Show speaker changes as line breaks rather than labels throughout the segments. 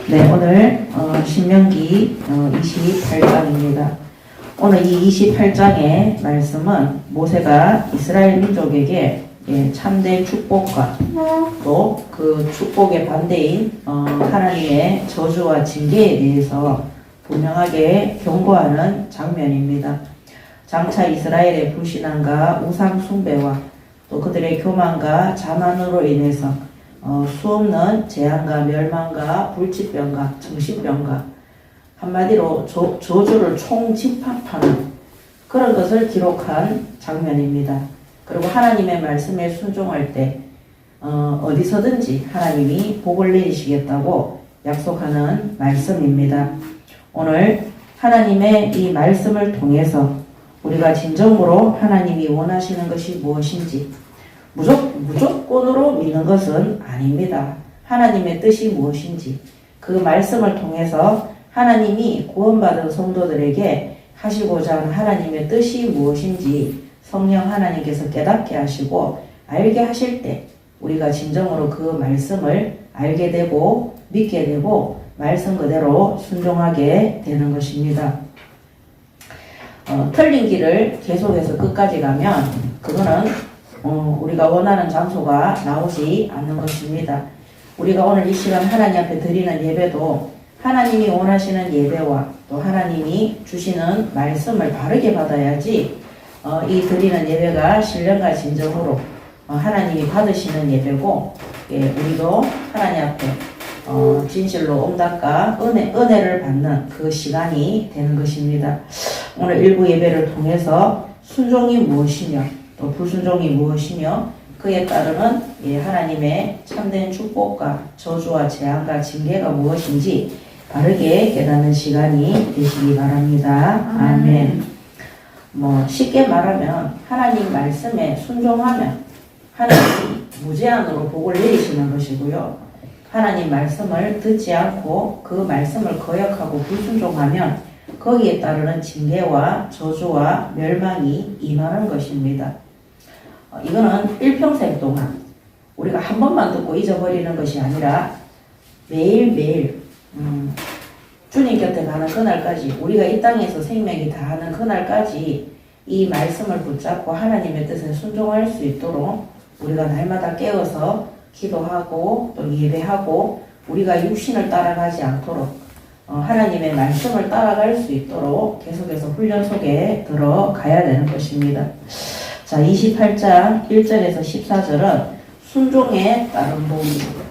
네, 오늘 신명기 28장입니다. 오늘 이 28장의 말씀은 모세가 이스라엘 민족에게 참된 축복과 또 그 축복의 반대인 하나님의 저주와 징계에 대해서 분명하게 경고하는 장면입니다. 장차 이스라엘의 불신앙과 우상 숭배와 또 그들의 교만과 자만으로 인해서 수없는 재앙과 멸망과 불치병과 정신병과 한마디로 저주를 총집합하는 그런 것을 기록한 장면입니다. 그리고 하나님의 말씀에 순종할 때 어디서든지 하나님이 복을 내리시겠다고 약속하는 말씀입니다. 오늘 하나님의 이 말씀을 통해서 우리가 진정으로 하나님이 원하시는 것이 무엇인지 무조건으로 믿는 것은 아닙니다. 하나님의 뜻이 무엇인지 그 말씀을 통해서 하나님이 구원받은 성도들에게 하시고자 하는 하나님의 뜻이 무엇인지 성령 하나님께서 깨닫게 하시고 알게 하실 때 우리가 진정으로 그 말씀을 알게 되고 믿게 되고 말씀 그대로 순종하게 되는 것입니다. 틀린 길을 계속해서 끝까지 가면 그거는 우리가 원하는 장소가 나오지 않는 것입니다. 우리가 오늘 이 시간 하나님 앞에 드리는 예배도 하나님이 원하시는 예배와 또 하나님이 주시는 말씀을 바르게 받아야지 이 드리는 예배가 신령과 진정으로 하나님이 받으시는 예배고 우리도 하나님 앞에 진실로 응답과 은혜를 받는 그 시간이 되는 것입니다. 오늘 일부 예배를 통해서 순종이 무엇이며 또 불순종이 무엇이며 그에 따르는 하나님의 참된 축복과 저주와 재앙과 징계가 무엇인지 바르게 깨닫는 시간이 되시기 바랍니다. 아멘. 쉽게 말하면 하나님 말씀에 순종하면 하나님이 무제한으로 복을 내리시는 것이고요. 하나님 말씀을 듣지 않고 그 말씀을 거역하고 불순종하면 거기에 따르는 징계와 저주와 멸망이 임하는 것입니다. 이거는 일평생 동안 우리가 한 번만 듣고 잊어버리는 것이 아니라 매일매일 주님 곁에 가는 그날까지 우리가 이 땅에서 생명이 다하는 그날까지 이 말씀을 붙잡고 하나님의 뜻에 순종할 수 있도록 우리가 날마다 깨어서 기도하고 또 예배하고 우리가 육신을 따라가지 않도록 하나님의 말씀을 따라갈 수 있도록 계속해서 훈련 속에 들어가야 되는 것입니다. 자, 28장 1절에서 14절은 순종에 따른 복입니다.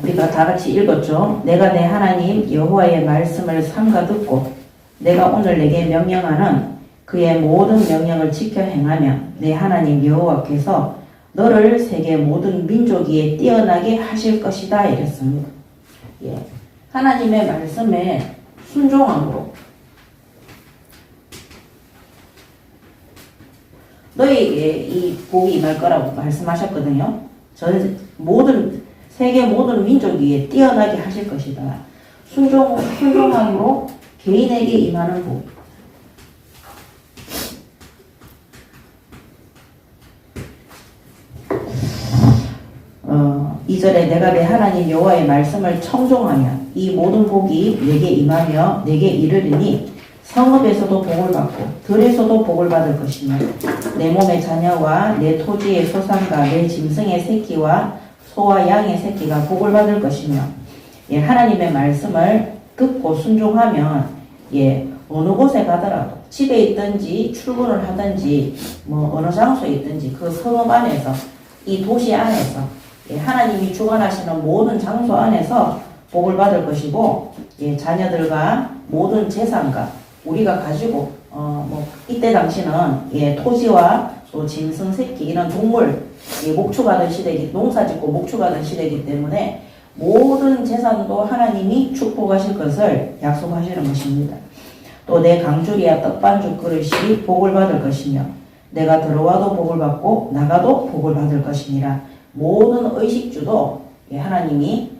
우리가 다 같이 읽었죠. 내가 내 하나님 여호와의 말씀을 삼가 듣고 내가 오늘 내게 명령하는 그의 모든 명령을 지켜 행하면 내 하나님 여호와께서 너를 세계 모든 민족 위에 뛰어나게 하실 것이다 이랬습니다. 하나님의 말씀에 순종함으로 너에게 이 복이 임할 거라고 말씀하셨거든요. 세계 모든 민족 위에 뛰어나게 하실 것이다. 순종함으로 개인에게 임하는 복. 2절에 내가 내 하나님 여호와의 말씀을 청종하면 이 모든 복이 내게 임하며 내게 이르리니 성읍에서도 복을 받고 들에서도 복을 받을 것이며 내 몸의 자녀와 내 토지의 소산과 내 짐승의 새끼와 소와 양의 새끼가 복을 받을 것이며 하나님의 말씀을 듣고 순종하면 어느 곳에 가더라도 집에 있든지 출근을 하든지 어느 장소에 있든지 그 성읍 안에서 이 도시 안에서 하나님이 주관하시는 모든 장소 안에서 복을 받을 것이고 자녀들과 모든 재산과 우리가 가지고 이때 당시는 토지와 또 짐승 새끼 이런 동물 목축하던 시대이기 농사짓고 목축하던 시대이기 때문에 모든 재산도 하나님이 축복하실 것을 약속하시는 것입니다. 또 내 강줄이야 떡반죽 그릇이 복을 받을 것이며 내가 들어와도 복을 받고 나가도 복을 받을 것이니라. 모든 의식주도 하나님이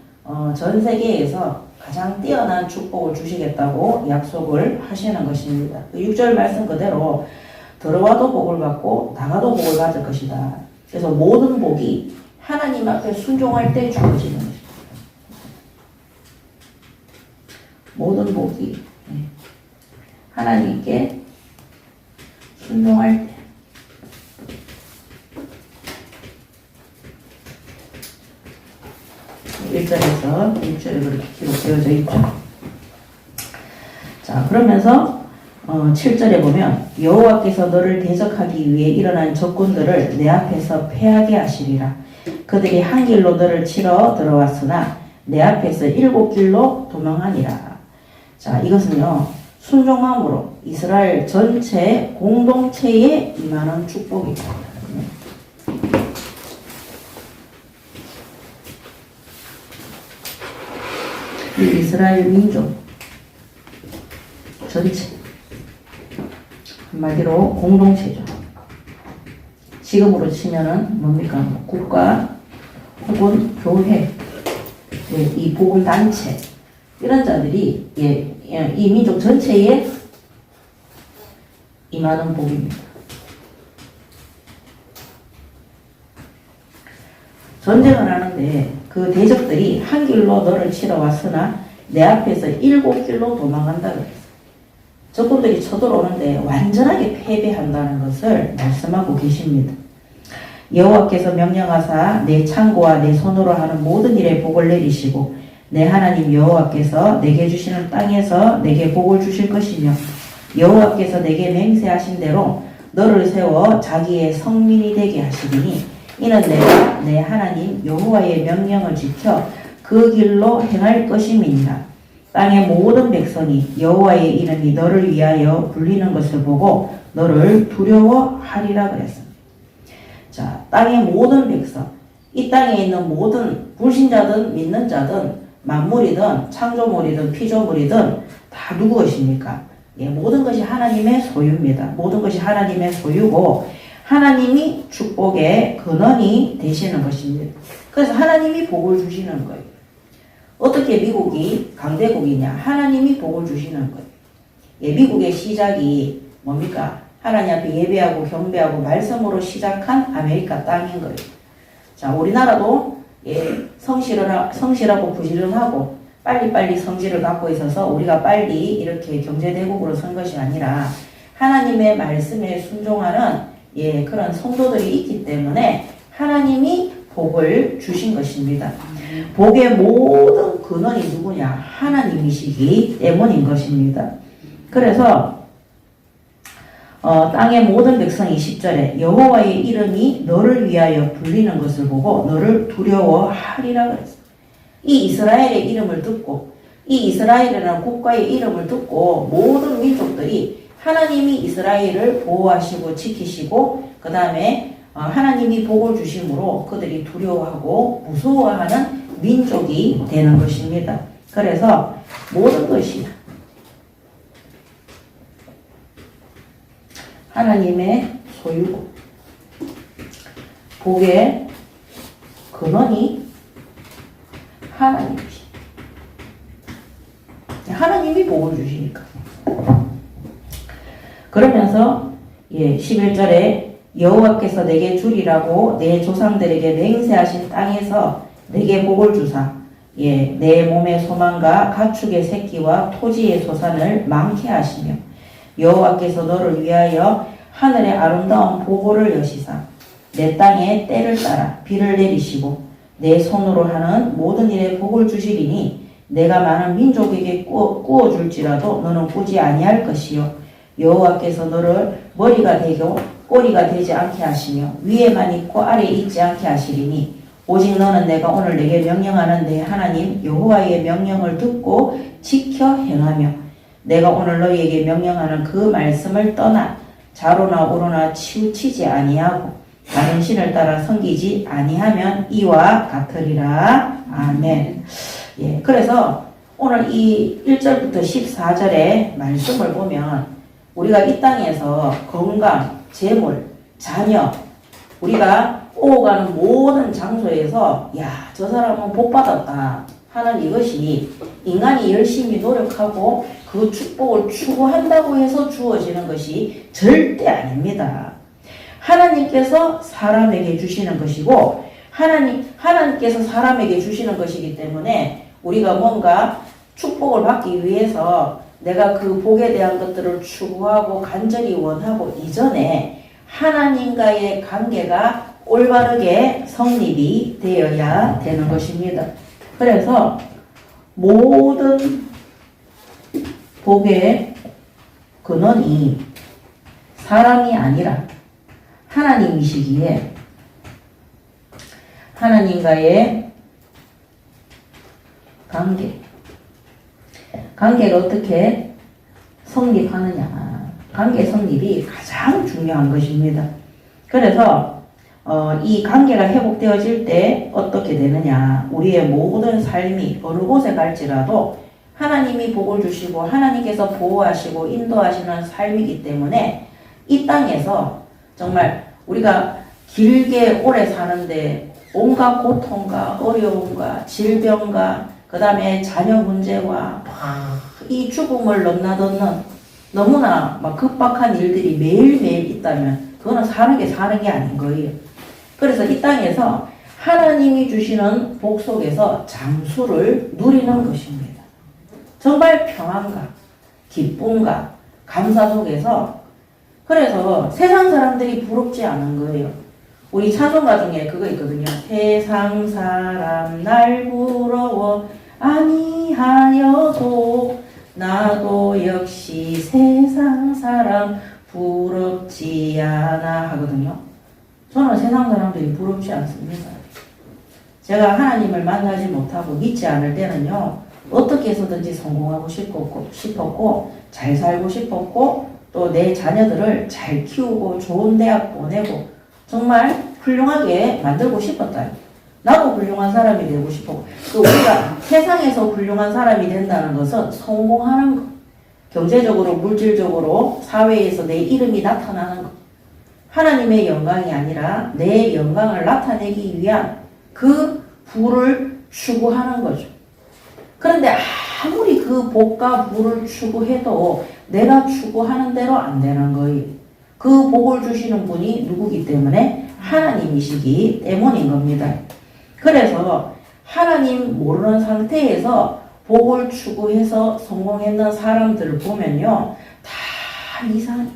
전 세계에서 가장 뛰어난 축복을 주시겠다고 약속을 하시는 것입니다. 6절 말씀 그대로 들어와도 복을 받고 나가도 복을 받을 것이다. 그래서 모든 복이 하나님 앞에 순종할 때 주어지는 것입니다. 모든 복이 하나님께 순종할 때 1절에서 6절에 그렇게 기록되어져 있죠. 자, 그러면서 7절에 보면 여호와께서 너를 대적하기 위해 일어난 적군들을 내 앞에서 패하게 하시리라. 그들이 한 길로 너를 치러 들어왔으나 내 앞에서 7길로 도망하니라. 자, 이것은요 순종함으로 이스라엘 전체 공동체에 임하는 축복입니다. 이스라엘 민족 전체 한마디로 공동체죠. 지금으로 치면은 뭡니까? 국가 혹은 교회, 이 복음 단체 이런 자들이 이 민족 전체에 임하는 복입니다. 전쟁을 하는데 그 대적들이 한 길로 너를 치러 왔으나 내 앞에서 7길로 도망간다 그랬어요. 적군들이 쳐들어오는데 완전하게 패배한다는 것을 말씀하고 계십니다. 여호와께서 명령하사 내 창고와 내 손으로 하는 모든 일에 복을 내리시고 내 하나님 여호와께서 내게 주시는 땅에서 내게 복을 주실 것이며 여호와께서 내게 맹세하신 대로 너를 세워 자기의 성민이 되게 하시리니 이는 내가 내 하나님 여호와의 명령을 지켜 그 길로 행할 것임이니라. 땅의 모든 백성이 여호와의 이름이 너를 위하여 불리는 것을 보고 너를 두려워하리라 그랬습니다. 자, 땅의 모든 백성, 이 땅에 있는 모든 불신자든 믿는 자든 만물이든 창조물이든 피조물이든 다 누구 것입니까? 모든 것이 하나님의 소유입니다. 모든 것이 하나님의 소유고 하나님이 축복의 근원이 되시는 것입니다. 그래서 하나님이 복을 주시는 거예요. 어떻게 미국이 강대국이냐? 하나님이 복을 주시는 거예요. 미국의 시작이 뭡니까? 하나님 앞에 예배하고 경배하고 말씀으로 시작한 아메리카 땅인 거예요. 자, 우리나라도 성실하고 부지런하고 빨리빨리 성질을 갖고 있어서 우리가 빨리 이렇게 경제대국으로 선 것이 아니라 하나님의 말씀에 순종하는 그런 성도들이 있기 때문에 하나님이 복을 주신 것입니다. 복의 모든 근원이 누구냐? 하나님이시기 때문인 것입니다. 그래서 땅의 모든 백성이 10절에 여호와의 이름이 너를 위하여 불리는 것을 보고 너를 두려워하리라 그랬어요. 이 이스라엘의 이름을 듣고 이 이스라엘이라는 국가의 이름을 듣고 모든 민족들이 하나님이 이스라엘을 보호하시고 지키시고 그 다음에 하나님이 복을 주심으로 그들이 두려워하고 무서워하는 민족이 되는 것입니다. 그래서 모든 것이 하나님의 소유고 복의 근원이 하나님이시. 하나님이 복을 주시니까. 그러면서 11절에 여호와께서 내게 주리라고 내 조상들에게 맹세하신 땅에서 내게 복을 주사 내 몸의 소망과 가축의 새끼와 토지의 소산을 많게 하시며 여호와께서 너를 위하여 하늘의 아름다운 보고를 여시사 내 땅에 때를 따라 비를 내리시고 내 손으로 하는 모든 일에 복을 주시리니 내가 많은 민족에게 꾸어줄지라도 너는 꾸지 아니할 것이요 여호와께서 너를 머리가 되고 꼬리가 되지 않게 하시며 위에만 있고 아래에 있지 않게 하시리니 오직 너는 내가 오늘 내게 명령하는 내 하나님 여호와의 명령을 듣고 지켜 행하며 내가 오늘 너희에게 명령하는 그 말씀을 떠나 좌로나 우로나 치우치지 아니하고 다른 신을 따라 섬기지 아니하면 이와 같으리라. 아멘. 그래서 오늘 이 1절부터 14절의 말씀을 보면 우리가 이 땅에서 건강, 재물, 자녀, 우리가 오고 가는 모든 장소에서 저 사람은 복 받았다 하는 이것이 인간이 열심히 노력하고 그 축복을 추구한다고 해서 주어지는 것이 절대 아닙니다. 하나님께서 사람에게 주시는 것이고 하나님께서 사람에게 주시는 것이기 때문에 우리가 뭔가 축복을 받기 위해서 내가 그 복에 대한 것들을 추구하고 간절히 원하고 이전에 하나님과의 관계가 올바르게 성립이 되어야 되는 것입니다. 그래서 모든 복의 근원이 사람이 아니라 하나님이시기에 하나님과의 관계가 어떻게 성립하느냐. 관계 성립이 가장 중요한 것입니다. 그래서 이 관계가 회복되어질 때 어떻게 되느냐. 우리의 모든 삶이 어느 곳에 갈지라도 하나님이 복을 주시고 하나님께서 보호하시고 인도하시는 삶이기 때문에 이 땅에서 정말 우리가 길게 오래 사는데 온갖 고통과 어려움과 질병과 그 다음에 자녀 문제와 이 죽음을 넘나드는 너무나 막 급박한 일들이 매일매일 있다면 그거는 사는 게 아닌 거예요. 그래서 이 땅에서 하나님이 주시는 복 속에서 장수를 누리는 것입니다. 정말 평안과 기쁨과 감사 속에서 그래서 세상 사람들이 부럽지 않은 거예요. 우리 찬송가 중에 그거 있거든요. 세상 사람 날 부러워 아니하여도 나도 역시 세상 사람 부럽지 않아 하거든요. 저는 세상 사람들이 부럽지 않습니다. 제가 하나님을 만나지 못하고 믿지 않을 때는요. 어떻게 해서든지 성공하고 싶었고 잘 살고 싶었고 또 내 자녀들을 잘 키우고 좋은 대학 보내고 정말 훌륭하게 만들고 싶었다. 나도 훌륭한 사람이 되고 싶었고 또 우리가 세상에서 훌륭한 사람이 된다는 것은 성공하는 것, 경제적으로 물질적으로 사회에서 내 이름이 나타나는 것, 하나님의 영광이 아니라 내 영광을 나타내기 위한 그 부를 추구하는 거죠. 그런데 아무리 그 복과 부를 추구해도 내가 추구하는 대로 안 되는 거예요. 그 복을 주시는 분이 누구기 때문에 하나님이시기 때문인 겁니다. 그래서 하나님 모르는 상태에서 복을 추구해서 성공했는 사람들을 보면요. 다 이상해요.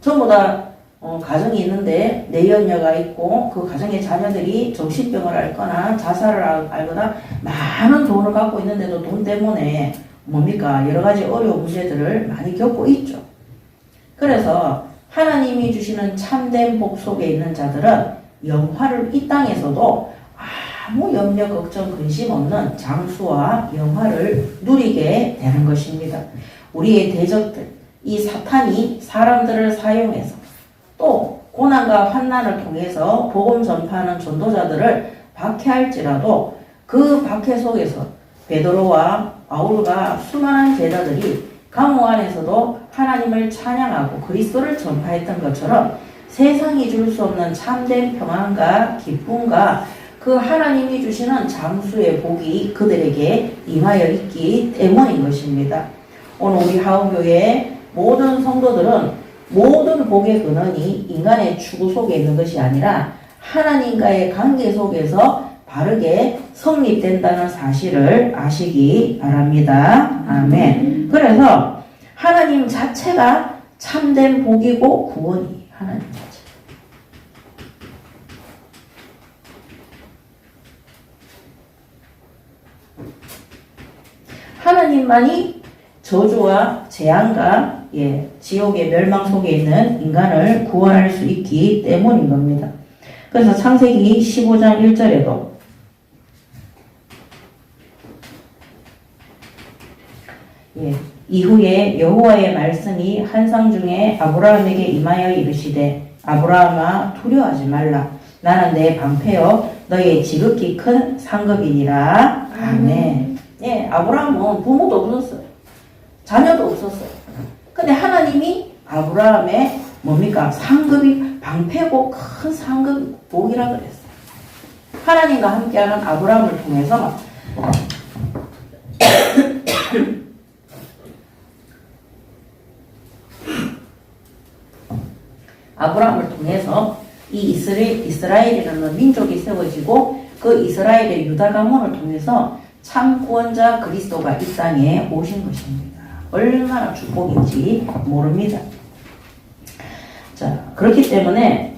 전부 다 가정이 있는데 내연녀가 있고 그 가정의 자녀들이 정신병을 앓거나 자살을 앓거나 많은 돈을 갖고 있는데도 돈 때문에 뭡니까? 여러 가지 어려운 문제들을 많이 겪고 있죠. 그래서 하나님이 주시는 참된 복 속에 있는 자들은 영화를 이 땅에서도 아무 염려, 걱정, 근심 없는 장수와 영화를 누리게 되는 것입니다. 우리의 대적들, 이 사탄이 사람들을 사용해서 또 고난과 환난을 통해서 복음 전파하는 전도자들을 박해할지라도 그 박해 속에서 베드로와 바울과 수많은 제자들이 감옥 안에서도 하나님을 찬양하고 그리스도를 전파했던 것처럼 세상이 줄 수 없는 참된 평안과 기쁨과 그 하나님이 주시는 장수의 복이 그들에게 임하여 있기 때문인 것입니다. 오늘 우리 하우교회 모든 성도들은 모든 복의 근원이 인간의 추구 속에 있는 것이 아니라 하나님과의 관계 속에서 바르게 성립된다는 사실을 아시기 바랍니다. 아멘. 그래서 하나님 자체가 참된 복이고 구원이 하나님 자체. 하나님만이 저주와 재앙과 지옥의 멸망 속에 있는 인간을 구원할 수 있기 때문인 겁니다. 그래서 창세기 15장 1절에도 이후에 여호와의 말씀이 환상 중에 아브라함에게 임하여 이르시되 아브라함아 두려워하지 말라. 나는 내 방패여 너의 지극히 큰 상급이니라. 아멘. 아브라함은 부모도 없었어요. 자녀도 없었어요. 근데 하나님이 아브라함의 뭡니까? 상급이 방패고 큰 상급 복이라 그랬어요. 하나님과 함께하는 아브라함을 통해서 아브라함을 통해서 이 이스라엘이라는 민족이 세워지고 그 이스라엘의 유다 가문을 통해서 참 구원자 그리스도가 이 땅에 오신 것입니다. 얼마나 축복인지 모릅니다. 자, 그렇기 때문에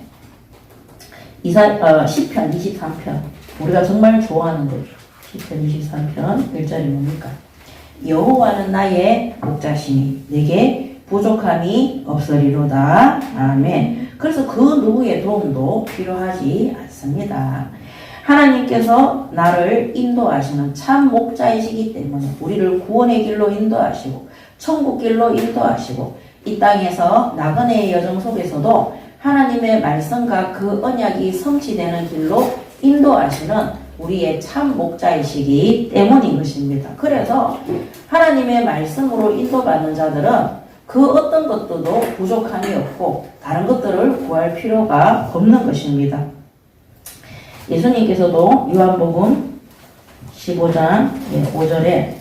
시편 23편 우리가 정말 좋아하는 거죠. 시편 23편 1절이 뭡니까? 여호와는 나의 목자시니 내게 부족함이 없으리로다. 아멘. 그래서 그 누구의 도움도 필요하지 않습니다. 하나님께서 나를 인도하시는 참 목자이시기 때문에 우리를 구원의 길로 인도하시고 천국 길로 인도하시고 이 땅에서 나그네의 여정 속에서도 하나님의 말씀과 그 언약이 성취되는 길로 인도하시는 우리의 참 목자이시기 때문인 것입니다. 그래서 하나님의 말씀으로 인도받는 자들은 그 어떤 것들도 부족함이 없고 다른 것들을 구할 필요가 없는 것입니다. 예수님께서도 요한복음 15장 5절에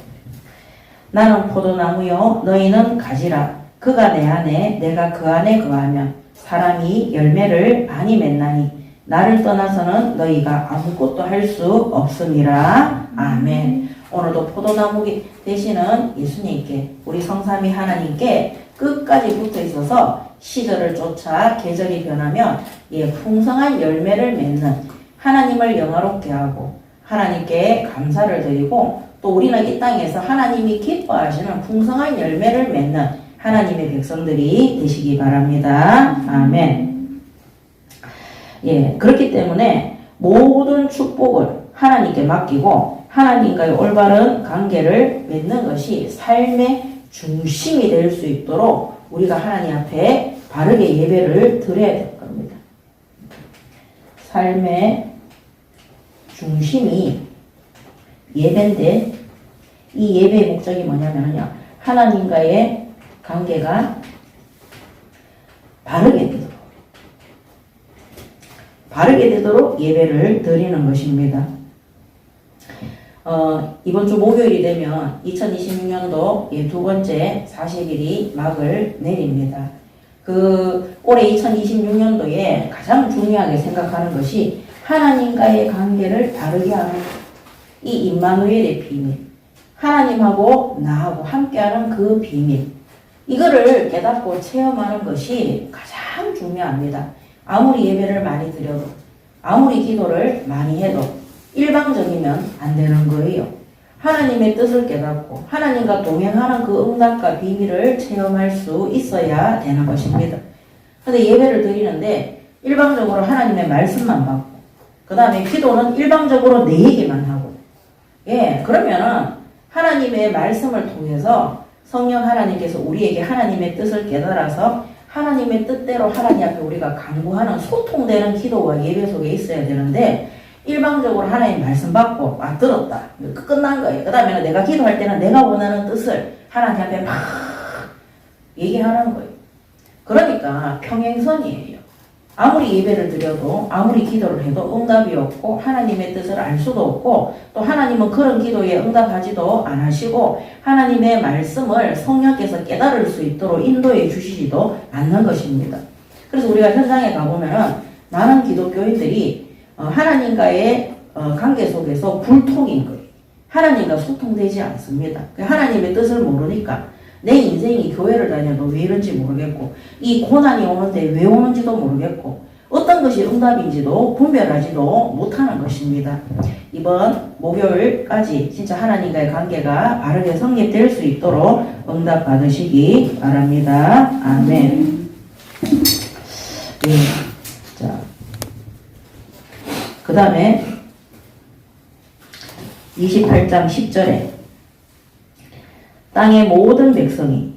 나는 포도나무요 너희는 가지라 그가 내 안에 내가 그 안에 거하면 사람이 열매를 많이 맺나니 나를 떠나서는 너희가 아무것도 할 수 없음이라. 아멘. 오늘도 포도나무 되시는 예수님께 우리 성삼위 하나님께 끝까지 붙어 있어서 시절을 쫓아 계절이 변하면 풍성한 열매를 맺는 하나님을 영화롭게 하고 하나님께 감사를 드리고 또 우리는 이 땅에서 하나님이 기뻐하시는 풍성한 열매를 맺는 하나님의 백성들이 되시기 바랍니다. 아멘. 그렇기 때문에 모든 축복을 하나님께 맡기고 하나님과의 올바른 관계를 맺는 것이 삶의 중심이 될 수 있도록 우리가 하나님 앞에 바르게 예배를 드려야 될 겁니다. 삶의 중심이 예배인데 이 예배의 목적이 뭐냐면요. 하나님과의 관계가 바르게 되도록 예배를 드리는 것입니다. 이번 주 목요일이 되면 2026년도 두 번째 40일이 막을 내립니다. 올해 2026년도에 가장 중요하게 생각하는 것이 하나님과의 관계를 바르게 하는 이 임마누엘의 비밀, 하나님하고 나하고 함께하는 그 비밀, 이거를 깨닫고 체험하는 것이 가장 중요합니다. 아무리 예배를 많이 드려도 아무리 기도를 많이 해도 일방적이면 안 되는 거예요. 하나님의 뜻을 깨닫고 하나님과 동행하는 그 응답과 비밀을 체험할 수 있어야 되는 것입니다. 그런데 예배를 드리는데 일방적으로 하나님의 말씀만 받고 그 다음에 기도는 일방적으로 내 얘기만 하고 그러면은 하나님의 말씀을 통해서 성령 하나님께서 우리에게 하나님의 뜻을 깨달아서 하나님의 뜻대로 하나님 앞에 우리가 간구하는 소통되는 기도와 예배 속에 있어야 되는데 일방적으로 하나님 말씀 받고 들었다. 끝난 거예요. 그 다음에는 내가 기도할 때는 내가 원하는 뜻을 하나님 앞에 막 얘기하는 거예요. 그러니까 평행선이에요. 아무리 예배를 드려도 아무리 기도를 해도 응답이 없고 하나님의 뜻을 알 수도 없고 또 하나님은 그런 기도에 응답하지도 않으시고 하나님의 말씀을 성령께서 깨달을 수 있도록 인도해 주시지도 않는 것입니다. 그래서 우리가 현장에 가보면은 많은 기독교인들이 하나님과의 관계 속에서 불통인 거예요. 하나님과 소통되지 않습니다. 하나님의 뜻을 모르니까 내 인생이 교회를 다녀도 왜 이런지 모르겠고 이 고난이 오는데 왜 오는지도 모르겠고 어떤 것이 응답인지도 분별하지도 못하는 것입니다. 이번 목요일까지 진짜 하나님과의 관계가 바르게 성립될 수 있도록 응답 받으시기 바랍니다. 아멘. 자, 그 다음에 28장 10절에 땅의 모든 백성이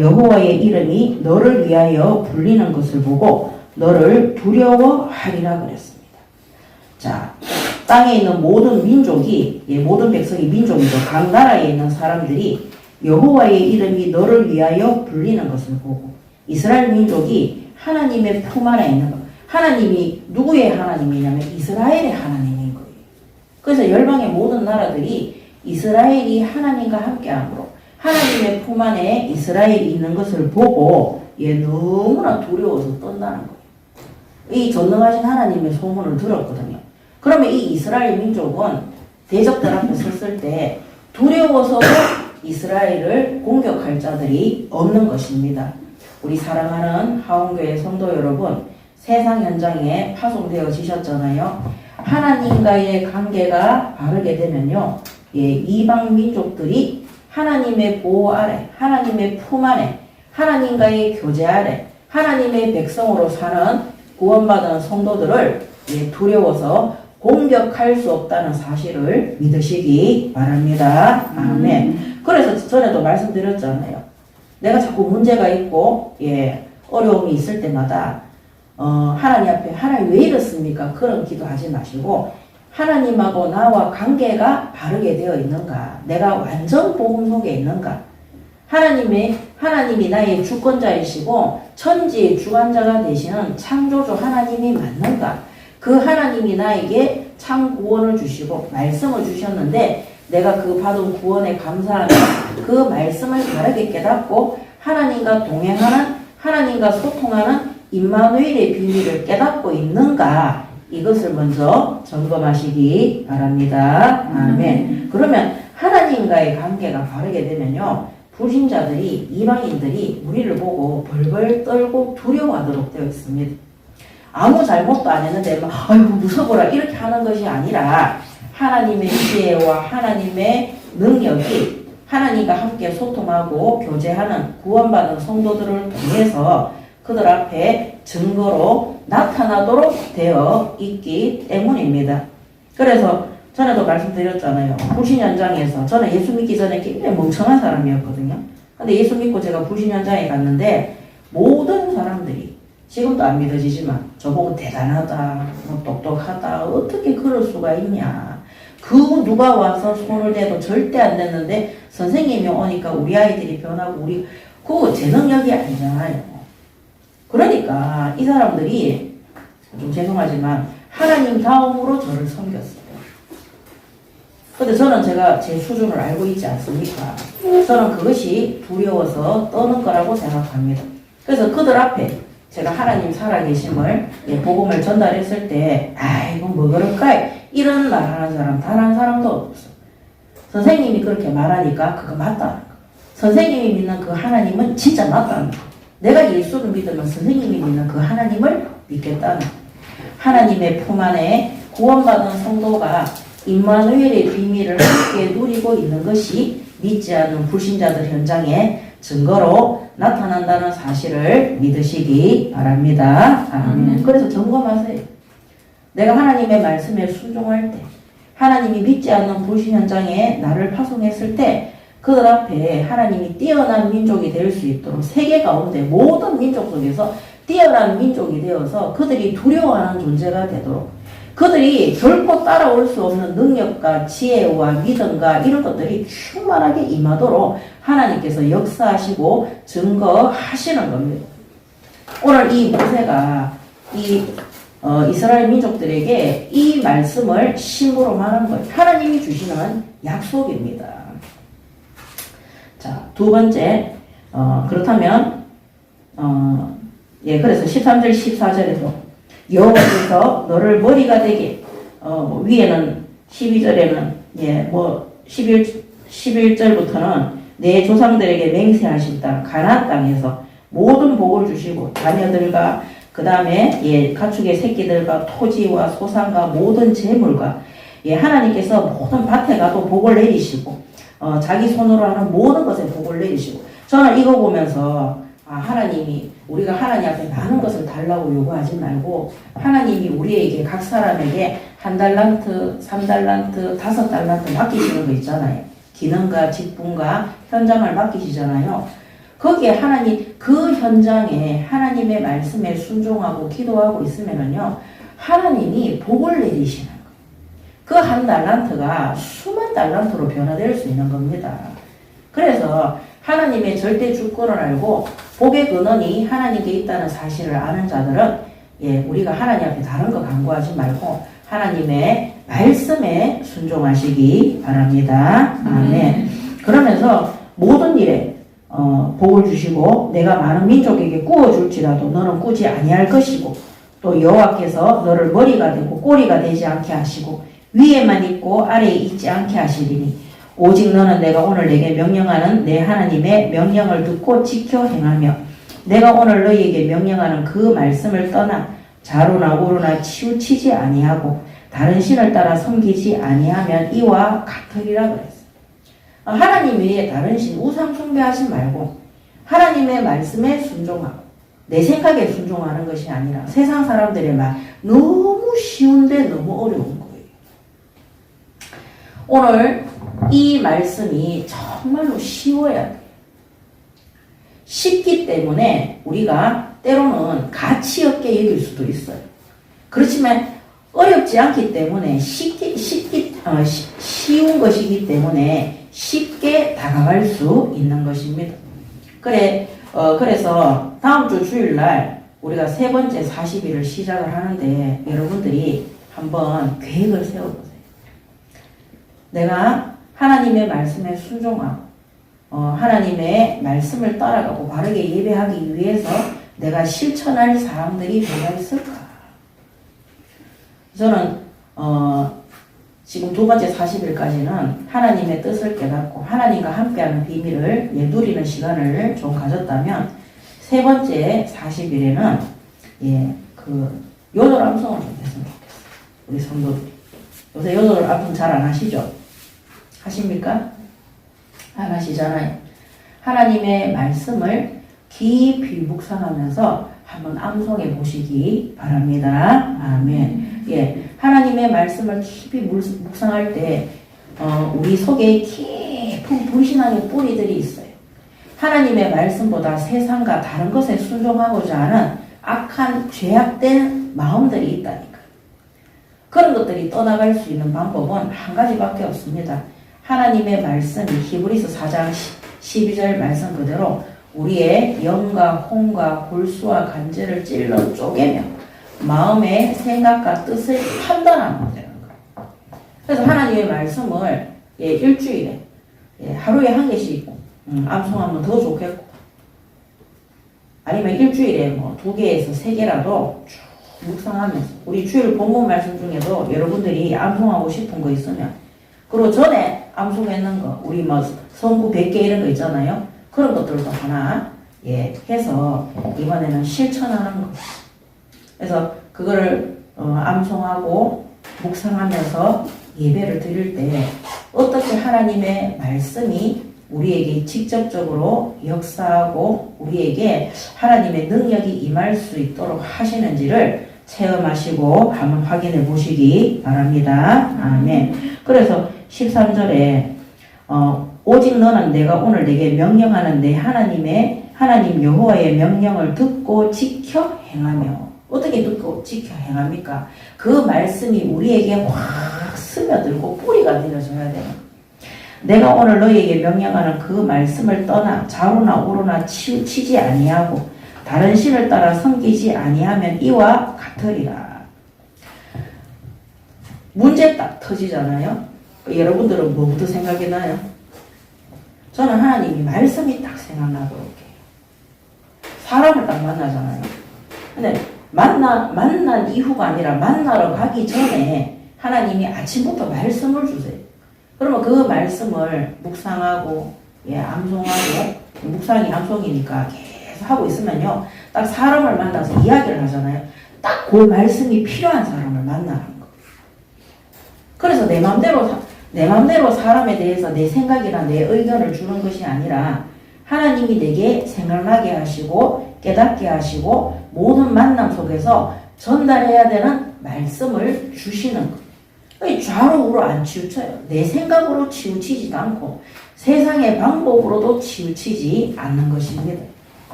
여호와의 이름이 너를 위하여 불리는 것을 보고 너를 두려워하리라 그랬습니다. 자, 땅에 있는 모든 민족이 모든 백성이 민족이죠. 각 나라에 있는 사람들이 여호와의 이름이 너를 위하여 불리는 것을 보고 이스라엘 민족이 하나님의 품 안에 있는 것. 하나님이 누구의 하나님이냐면 이스라엘의 하나님인 거예요. 그래서 열방의 모든 나라들이 이스라엘이 하나님과 함께함으로 하나님의 품 안에 이스라엘이 있는 것을 보고 너무나 두려워서 떤다는 거예요. 이 전능하신 하나님의 소문을 들었거든요. 그러면 이 이스라엘 민족은 대적들 앞에 섰을 때 두려워서 이스라엘을 공격할 자들이 없는 것입니다. 우리 사랑하는 하원교회 성도 여러분, 세상 현장에 파송되어지셨잖아요. 하나님과의 관계가 바르게 되면요, 이방 민족들이 하나님의 보호 아래, 하나님의 품 안에, 하나님과의 교제 아래, 하나님의 백성으로 사는 구원받은 성도들을 두려워서 공격할 수 없다는 사실을 믿으시기 바랍니다. 아멘. 그래서 전에도 말씀드렸잖아요. 내가 자꾸 문제가 있고 어려움이 있을 때마다 하나님 앞에 하나님 왜 이렇습니까? 그런 기도하지 마시고 하나님하고 나와 관계가 바르게 되어 있는가? 내가 완전 복음 속에 있는가? 하나님이 나의 주권자이시고 천지의 주관자가 되시는 창조주 하나님이 맞는가? 그 하나님이 나에게 참 구원을 주시고 말씀을 주셨는데 내가 그 받은 구원에 감사하며 그 말씀을 바르게 깨닫고 하나님과 동행하는, 하나님과 소통하는 임마누엘의 비밀을 깨닫고 있는가? 이것을 먼저 점검하시기 바랍니다. 아멘. 그러면 하나님과의 관계가 바르게 되면요, 불신자들이, 이방인들이 우리를 보고 벌벌 떨고 두려워하도록 되어 있습니다. 아무 잘못도 안 했는데 아이고 무서워라 이렇게 하는 것이 아니라 하나님의 지혜와 하나님의 능력이 하나님과 함께 소통하고 교제하는 구원받은 성도들을 통해서 그들 앞에 증거로 나타나도록 되어 있기 때문입니다. 그래서 전에도 말씀드렸잖아요. 불신 현장에서 저는 예수 믿기 전에 굉장히 멍청한 사람이었거든요. 근데 예수 믿고 제가 불신 현장에 갔는데 모든 사람들이 지금도 안 믿어지지만 저보고 대단하다, 똑똑하다, 어떻게 그럴 수가 있냐. 누가 와서 손을 대도 절대 안 됐는데 선생님이 오니까 우리 아이들이 변하고 그거 제 능력이 아니잖아요. 그러니까 이 사람들이 좀 죄송하지만 하나님 다음으로 저를 섬겼어요. 근데 저는 제가 제 수준을 알고 있지 않습니까? 저는 그것이 두려워서 떠는 거라고 생각합니다. 그래서 그들 앞에 제가 하나님 살아계심을 복음을 전달했을 때 아이고 뭐 그럴까 이런 말하는 사람 단 한 사람도 없어. 선생님이 그렇게 말하니까 그거 맞다는 거. 선생님이 믿는 그 하나님은 진짜 맞다는 거. 내가 예수를 믿으면 선생님이 믿는 그 하나님을 믿겠다는 거. 하나님의 품 안에 구원받은 성도가 임마누엘의 비밀을 함께 누리고 있는 것이 믿지 않는 불신자들 현장에 증거로 나타난다는 사실을 믿으시기 바랍니다. 아멘. 그래서 점검하세요. 내가 하나님의 말씀에 순종할 때, 하나님이 믿지 않는 불신 현장에 나를 파송했을 때 그들 앞에 하나님이 뛰어난 민족이 될 수 있도록 세계 가운데 모든 민족 속에서 뛰어난 민족이 되어서 그들이 두려워하는 존재가 되도록 그들이 결코 따라올 수 없는 능력과 지혜와 믿음과 이런 것들이 충만하게 임하도록 하나님께서 역사하시고 증거하시는 겁니다. 오늘 이 모세가 이스라엘 민족들에게 이 말씀을 심부로 말한 거예요. 하나님이 주시는 약속입니다. 자, 두 번째, 그렇다면, 그래서 13절, 14절에서 여호와께서 너를 머리가 되게 위에는 12절에는 11절부터는 내 조상들에게 맹세하신 땅 가나안 땅에서 모든 복을 주시고 자녀들과 그 다음에 가축의 새끼들과 토지와 소산과 모든 재물과 하나님께서 모든 밭에 가도 복을 내리시고 자기 손으로 하는 모든 것에 복을 내리시고 저는 이거 보면서 하나님이 우리가 하나님 앞에 많은 것을 달라고 요구하지 말고 하나님이 우리에게 각 사람에게 1달란트, 3달란트, 5달란트 맡기시는 거 있잖아요. 기능과 직분과 현장을 맡기시잖아요. 거기에 하나님 그 현장에 하나님의 말씀에 순종하고 기도하고 있으면은요 하나님이 복을 내리시는 거예요. 그 1달란트가 수만 달란트로 변화될 수 있는 겁니다. 그래서 하나님의 절대 주권을 알고 복의 근원이 하나님께 있다는 사실을 아는 자들은 우리가 하나님 앞에 다른 거 간구하지 말고 하나님의 말씀에 순종하시기 바랍니다. 아멘. 그러면서 모든 일에 복을 주시고 내가 많은 민족에게 꾸어줄지라도 너는 꾸지 아니할 것이고 또 여호와께서 너를 머리가 되고 꼬리가 되지 않게 하시고 위에만 있고 아래에 있지 않게 하시리니 오직 너는 내가 오늘 내게 명령하는 내 하나님의 명령을 듣고 지켜 행하며 내가 오늘 너희에게 명령하는 그 말씀을 떠나 좌로나 우로나 치우치지 아니하고 다른 신을 따라 섬기지 아니하면 이와 같으리라 그랬어요. 하나님 외에 다른 신 우상 숭배하지 말고 하나님의 말씀에 순종하고 내 생각에 순종하는 것이 아니라 세상 사람들의 말 너무 쉬운데 너무 어려운 거예요. 오늘 이 말씀이 정말로 쉬워야 돼요. 쉽기 때문에 우리가 때로는 가치 없게 여길 수도 있어요. 그렇지만 어렵지 않기 때문에 쉬운 것이기 때문에 쉽게 다가갈 수 있는 것입니다. 그래서 다음 주 주일날 우리가 세 번째 40일을 시작을 하는데 여러분들이 한번 계획을 세워보세요. 내가 하나님의 말씀에 순종하고 하나님의 말씀을 따라가고 바르게 예배하기 위해서 내가 실천할 사항들이 뭐가 있을까? 저는 지금 두 번째 40일까지는 하나님의 뜻을 깨닫고 하나님과 함께하는 비밀을 누리는 시간을 좀 가졌다면 세 번째 40일에는 요절 암송을 좀 했으면 좋겠어요. 우리 성도들이. 요새 요절 암송 잘 안 하시죠? 하십니까? 안 하시잖아요. 하나님의 말씀을 깊이 묵상하면서 한번 암송해 보시기 바랍니다. 아멘. 하나님의 말씀을 깊이 묵상할 때 우리 속에 깊은 불신앙의 뿌리들이 있어요. 하나님의 말씀보다 세상과 다른 것에 순종하고자 하는 악한 죄악된 마음들이 있다니까요. 그런 것들이 떠나갈 수 있는 방법은 한 가지밖에 없습니다. 하나님의 말씀이 히브리서 4장 12절 말씀 그대로 우리의 영과 혼과 골수와 간절을 찔러 쪼개며 마음의 생각과 뜻을 판단하면 되는 거예요. 그래서 하나님의 말씀을 일주일에 하루에 한 개씩 암송하면 더 좋겠고 아니면 일주일에 2개에서 3개라도 쭉 묵상하면서 우리 주일 본문 말씀 중에도 여러분들이 암송하고 싶은 거 있으면 그리고 전에 암송했는 거 우리 성구 100개 이런 거 있잖아요. 그런 것들도 하나 해서 이번에는 실천하는 거. 그래서 그거를 암송하고 묵상하면서 예배를 드릴 때 어떻게 하나님의 말씀이 우리에게 직접적으로 역사하고 우리에게 하나님의 능력이 임할 수 있도록 하시는지를 체험하시고 한번 확인해 보시기 바랍니다. 아멘. 그래서 13절에 오직 너는 내가 오늘 내게 명령하는 내 하나님 여호와의 명령을 듣고 지켜 행하며 어떻게 듣고 지켜 행합니까? 그 말씀이 우리에게 확 스며들고 뿌리가 되어져야 돼요. 내가 오늘 너희에게 명령하는 그 말씀을 떠나 좌로나 우로나 치우치지 아니하고 다른 신을 따라 섬기지 아니하면 이와 같으리라. 문제 딱 터지잖아요. 여러분들은 뭐부터 생각이 나요? 저는 하나님이 말씀이 딱 생각나도록 해요. 사람을 딱 만나잖아요. 근데 만난 이후가 아니라 만나러 가기 전에 하나님이 아침부터 말씀을 주세요. 그러면 그 말씀을 묵상하고 암송하고 묵상이 암송이니까 계속 하고 있으면요. 딱 사람을 만나서 이야기를 하잖아요. 딱 그 말씀이 필요한 사람을 만나는 거. 그래서 내 맘대로 사람에 대해서 내 생각이나 내 의견을 주는 것이 아니라 하나님이 내게 생각나게 하시고 깨닫게 하시고 모든 만남 속에서 전달해야 되는 말씀을 주시는 것. 좌로 우로 안 치우쳐요. 내 생각으로 치우치지도 않고 세상의 방법으로도 치우치지 않는 것입니다.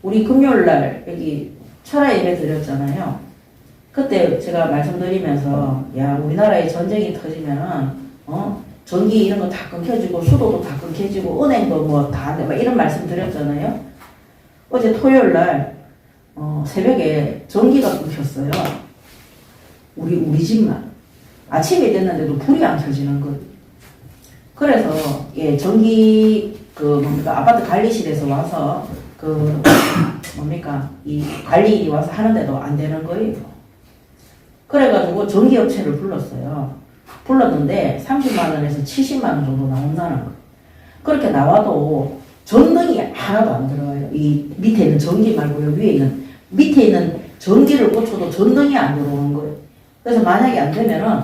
우리 금요일날 여기 철야 예배 드렸잖아요. 그때 제가 말씀드리면서 우리나라에 전쟁이 터지면은 전기 이런 거 다 끊겨지고 수도도 다 끊겨지고 은행도 다 이런 말씀 드렸잖아요. 어제 토요일날 새벽에 전기가 끊겼어요. 우리 집만. 아침이 됐는데도 불이 안 켜지는 거예요. 그래서, 예, 아파트 관리실에서 와서, 이 관리인이 와서 하는데도 안 되는 거예요. 그래가지고 전기업체를 불렀어요. 불렀는데 30만원에서 70만원 정도 나온다는 거예요. 그렇게 나와도 전등이 하나도 안 들어와요. 이 밑에 있는 전기 말고요. 밑에 있는 전기를 꽂혀도 전등이 안 들어오는 거예요. 그래서 만약에 안 되면은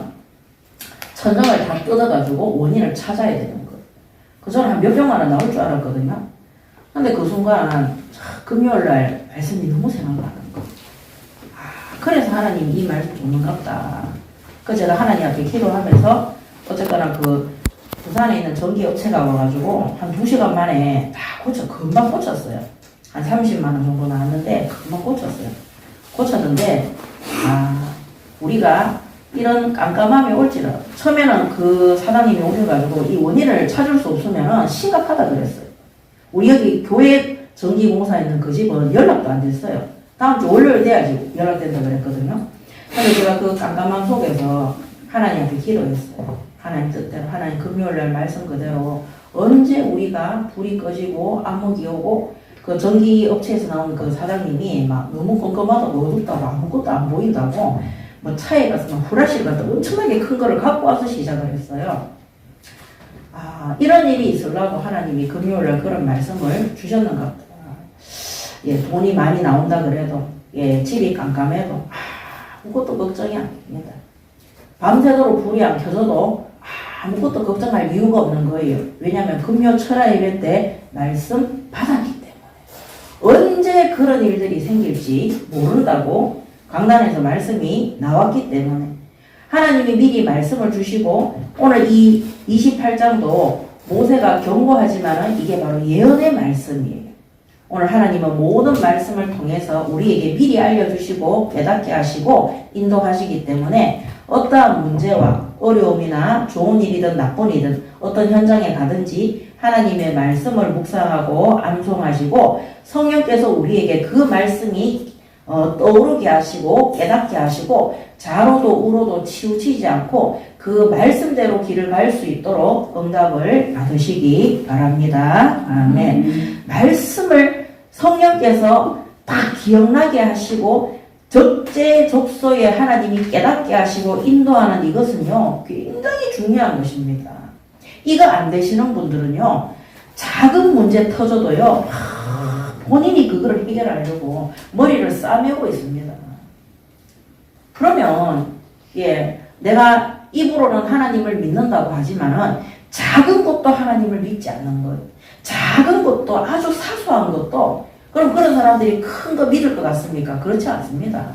천장을 다 뜯어가지고 원인을 찾아야 되는 거예요. 저는 한 몇백만 원 나올 줄 알았거든요. 근데 그 순간 금요일날 말씀이 너무 생각나는 거예요. 그래서 하나님 이 말씀 좋는갑다. 그 제가 하나님 앞에 기도하면서 어쨌거나 부산에 있는 전기업체가 와가지고 한 2시간 만에 다 금방 꽂혔어요. 한 30만 원 정도 나왔는데 금방 꽂혔어요. 꽂혔는데 우리가 이런 깜깜함이 올지라 처음에는 그 사장님이 오셔가지고 이 원인을 찾을 수 없으면 심각하다 그랬어요. 우리 여기 교회 전기공사에 있는 그 집은 연락도 안 됐어요. 다음 주 월요일 돼야지 연락된다 그랬거든요. 근데 제가 그 깜깜함 속에서 하나님한테 기도했어요. 하나님 뜻대로, 하나님 금요일날 말씀 그대로 언제 우리가 불이 꺼지고 암흑이 오고 그 전기업체에서 나온 그 사장님이 막 너무 깜깜하다고 어둡다고 아무것도 안 보인다고 뭐 차에 가서 막 후라시를 갖다 엄청나게 큰 거를 갖고 와서 시작을 했어요. 이런 일이 있으려고 하나님이 금요일날 그런 말씀을 주셨는가 보다. 예, 돈이 많이 나온다 그래도, 예, 집이 깜깜해도, 아무것도 걱정이 안 됩니다. 밤새도록 불이 안 켜져도 아무것도 걱정할 이유가 없는 거예요. 왜냐하면 금요 철야 예배 때 말씀 받았기 때문에. 언제 그런 일들이 생길지 모른다고 강단에서 말씀이 나왔기 때문에. 하나님이 미리 말씀을 주시고, 오늘 이 28장도 모세가 경고하지만은 이게 바로 예언의 말씀이에요. 오늘 하나님은 모든 말씀을 통해서 우리에게 미리 알려주시고 깨닫게 하시고 인도하시기 때문에 어떠한 문제와 어려움이나 좋은 일이든 나쁜 일이든 어떤 현장에 가든지 하나님의 말씀을 묵상하고 암송하시고 성령께서 우리에게 그 말씀이 떠오르게 하시고 깨닫게 하시고 좌로도 우로도 치우치지 않고 그 말씀대로 길을 갈 수 있도록 응답을 받으시기 바랍니다. 아멘. 말씀을 성령께서 딱 기억나게 하시고 적재적소에 하나님이 깨닫게 하시고 인도하는 이것은요 굉장히 중요한 것입니다. 이거 안 되시는 분들은요 작은 문제 터져도요 본인이 그거를 해결하려고 머리를 싸매고 있습니다. 그러면 예 내가 입으로는 하나님을 믿는다고 하지만은 작은 것도 하나님을 믿지 않는 거예요. 작은 것도 아주 사소한 것도 그럼 그런 사람들이 큰 거 믿을 것 같습니까? 그렇지 않습니다.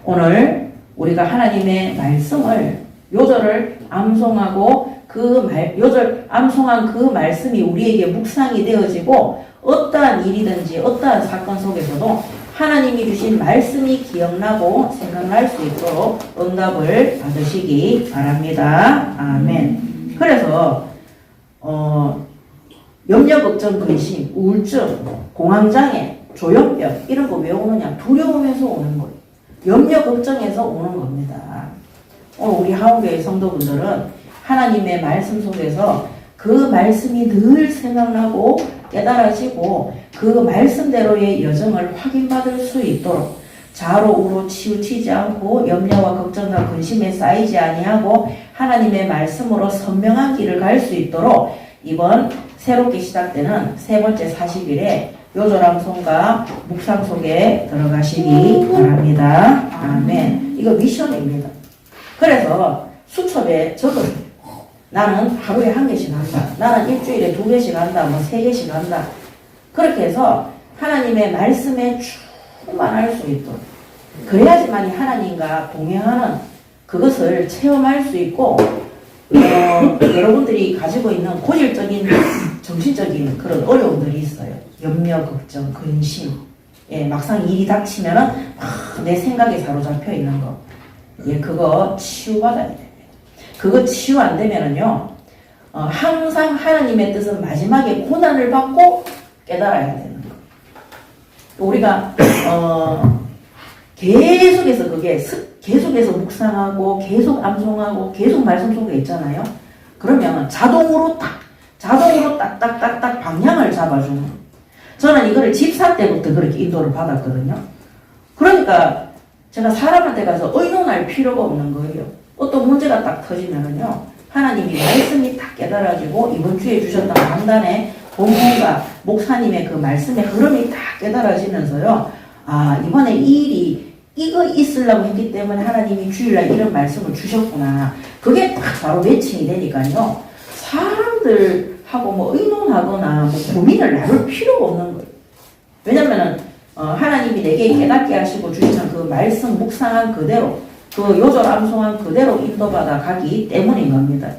오늘 우리가 하나님의 말씀을 요절을 암송하고 요절 암송한 그 말씀이 우리에게 묵상이 되어지고 어떠한 일이든지 어떠한 사건 속에서도 하나님이 주신 말씀이 기억나고 생각날 수 있도록 응답을 받으시기 바랍니다. 아멘. 그래서 염려, 걱정, 근심, 우울증, 공황장애, 조현병 이런 거 왜 오느냐? 두려움에서 오는 거예요. 염려, 걱정에서 오는 겁니다. 오늘 우리 하원교회 성도분들은 하나님의 말씀 속에서 그 말씀이 늘 생각나고 깨달아지고 그 말씀대로의 여정을 확인받을 수 있도록 좌로 우로 치우치지 않고 염려와 걱정과 근심에 쌓이지 아니하고 하나님의 말씀으로 선명한 길을 갈 수 있도록 이번 새롭게 시작되는 세 번째 40일에 요절암송과 묵상 속에 들어가시기 바랍니다. 아멘. 이거 미션입니다. 그래서 수첩에 적어요. 나는 하루에 1개씩 한다. 나는 일주일에 2개씩 한다. 3개씩 한다. 그렇게 해서 하나님의 말씀에 충만할 수 있도록 그래야지만 하나님과 동행하는 그것을 체험할 수 있고 여러분들이 가지고 있는 고질적인 정신적인 그런 어려움들이 있어요. 염려, 걱정, 근심. 예, 막상 일이 닥치면은 내 생각에 사로잡혀 있는 거. 예, 그거 치유받아야 됩니다. 그거 치유 안 되면은요, 항상 하나님의 뜻은 마지막에 고난을 받고 깨달아야 되는 거. 우리가, 계속해서 그게 계속해서 묵상하고 계속 암송하고 계속 말씀 속에 있잖아요. 그러면 자동으로 딱딱딱딱 방향을 잡아주는. 저는 이거를 집사 때부터 그렇게 인도를 받았거든요. 그러니까 제가 사람한테 가서 의논할 필요가 없는 거예요. 어떤 문제가 딱 터지면은요, 하나님이 말씀이 딱 깨달아지고 이번 주에 주셨던 강단의 본문과 목사님의 그 말씀의 흐름이 딱 깨달아지면서요, 아, 이번에 이 일이 이거 있으려고 했기 때문에 하나님이 주일날 이런 말씀을 주셨구나. 그게 딱 바로 매칭이 되니까요, 사람들하고 뭐 의논하거나 뭐 고민을 나눌 필요가 없는 거예요. 왜냐면은 하나님이 내게 깨닫게 하시고 주시는 그 말씀 묵상한 그대로, 그 요절 암송한 그대로 인도받아 가기 때문인 겁니다.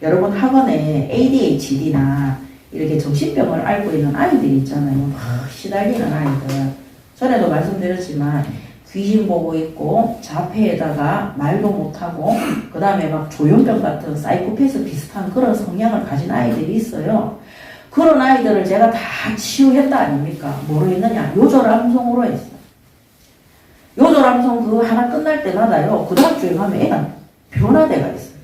여러분 학원에 ADHD나 이렇게 정신병을 앓고 있는 아이들이 있잖아요. 막 시달리는 아이들. 전에도 말씀드렸지만 귀신 보고 있고 자폐에다가 말도 못하고 그 다음에 막 조현병 같은 사이코패스 비슷한 그런 성향을 가진 아이들이 있어요. 그런 아이들을 제가 다 치유했다 아닙니까? 뭐로 했느냐? 요절 암송으로 했어요. 요절 암송 그거 하나 끝날 때마다요, 그 다음 주에 가면 애가 변화돼가 있어요.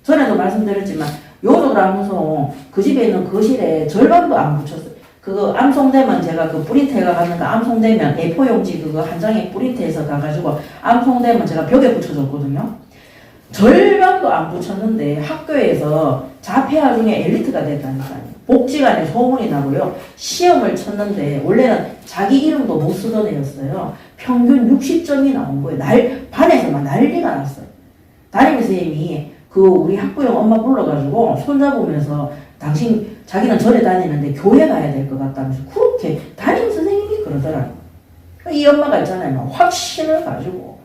전에도 말씀드렸지만 요절 암송 그 집에 있는 거실에 절반도 안 붙였어요. 그거 암송되면 제가 그 프린트해가 가는 거 암송되면 A4 용지 그거 한 장에 프린트해서 가가지고 암송되면 제가 벽에 붙여줬거든요. 절반도 안 붙였는데 학교에서 자폐아 중에 엘리트가 됐다니까요. 복지관에 소문이 나고요. 시험을 쳤는데 원래는 자기 이름도 못 쓰던 애였어요. 평균 60점이 나온 거예요. 반에서 막 난리가 났어요. 담임선생님이 그 우리 학부형 엄마 불러가지고 손잡으면서 당신 자기는 절에 다니는데 교회 가야 될 것 같다면서 그렇게 담임선생님이 그러더라고요. 이 엄마가 있잖아요. 확신을 가지고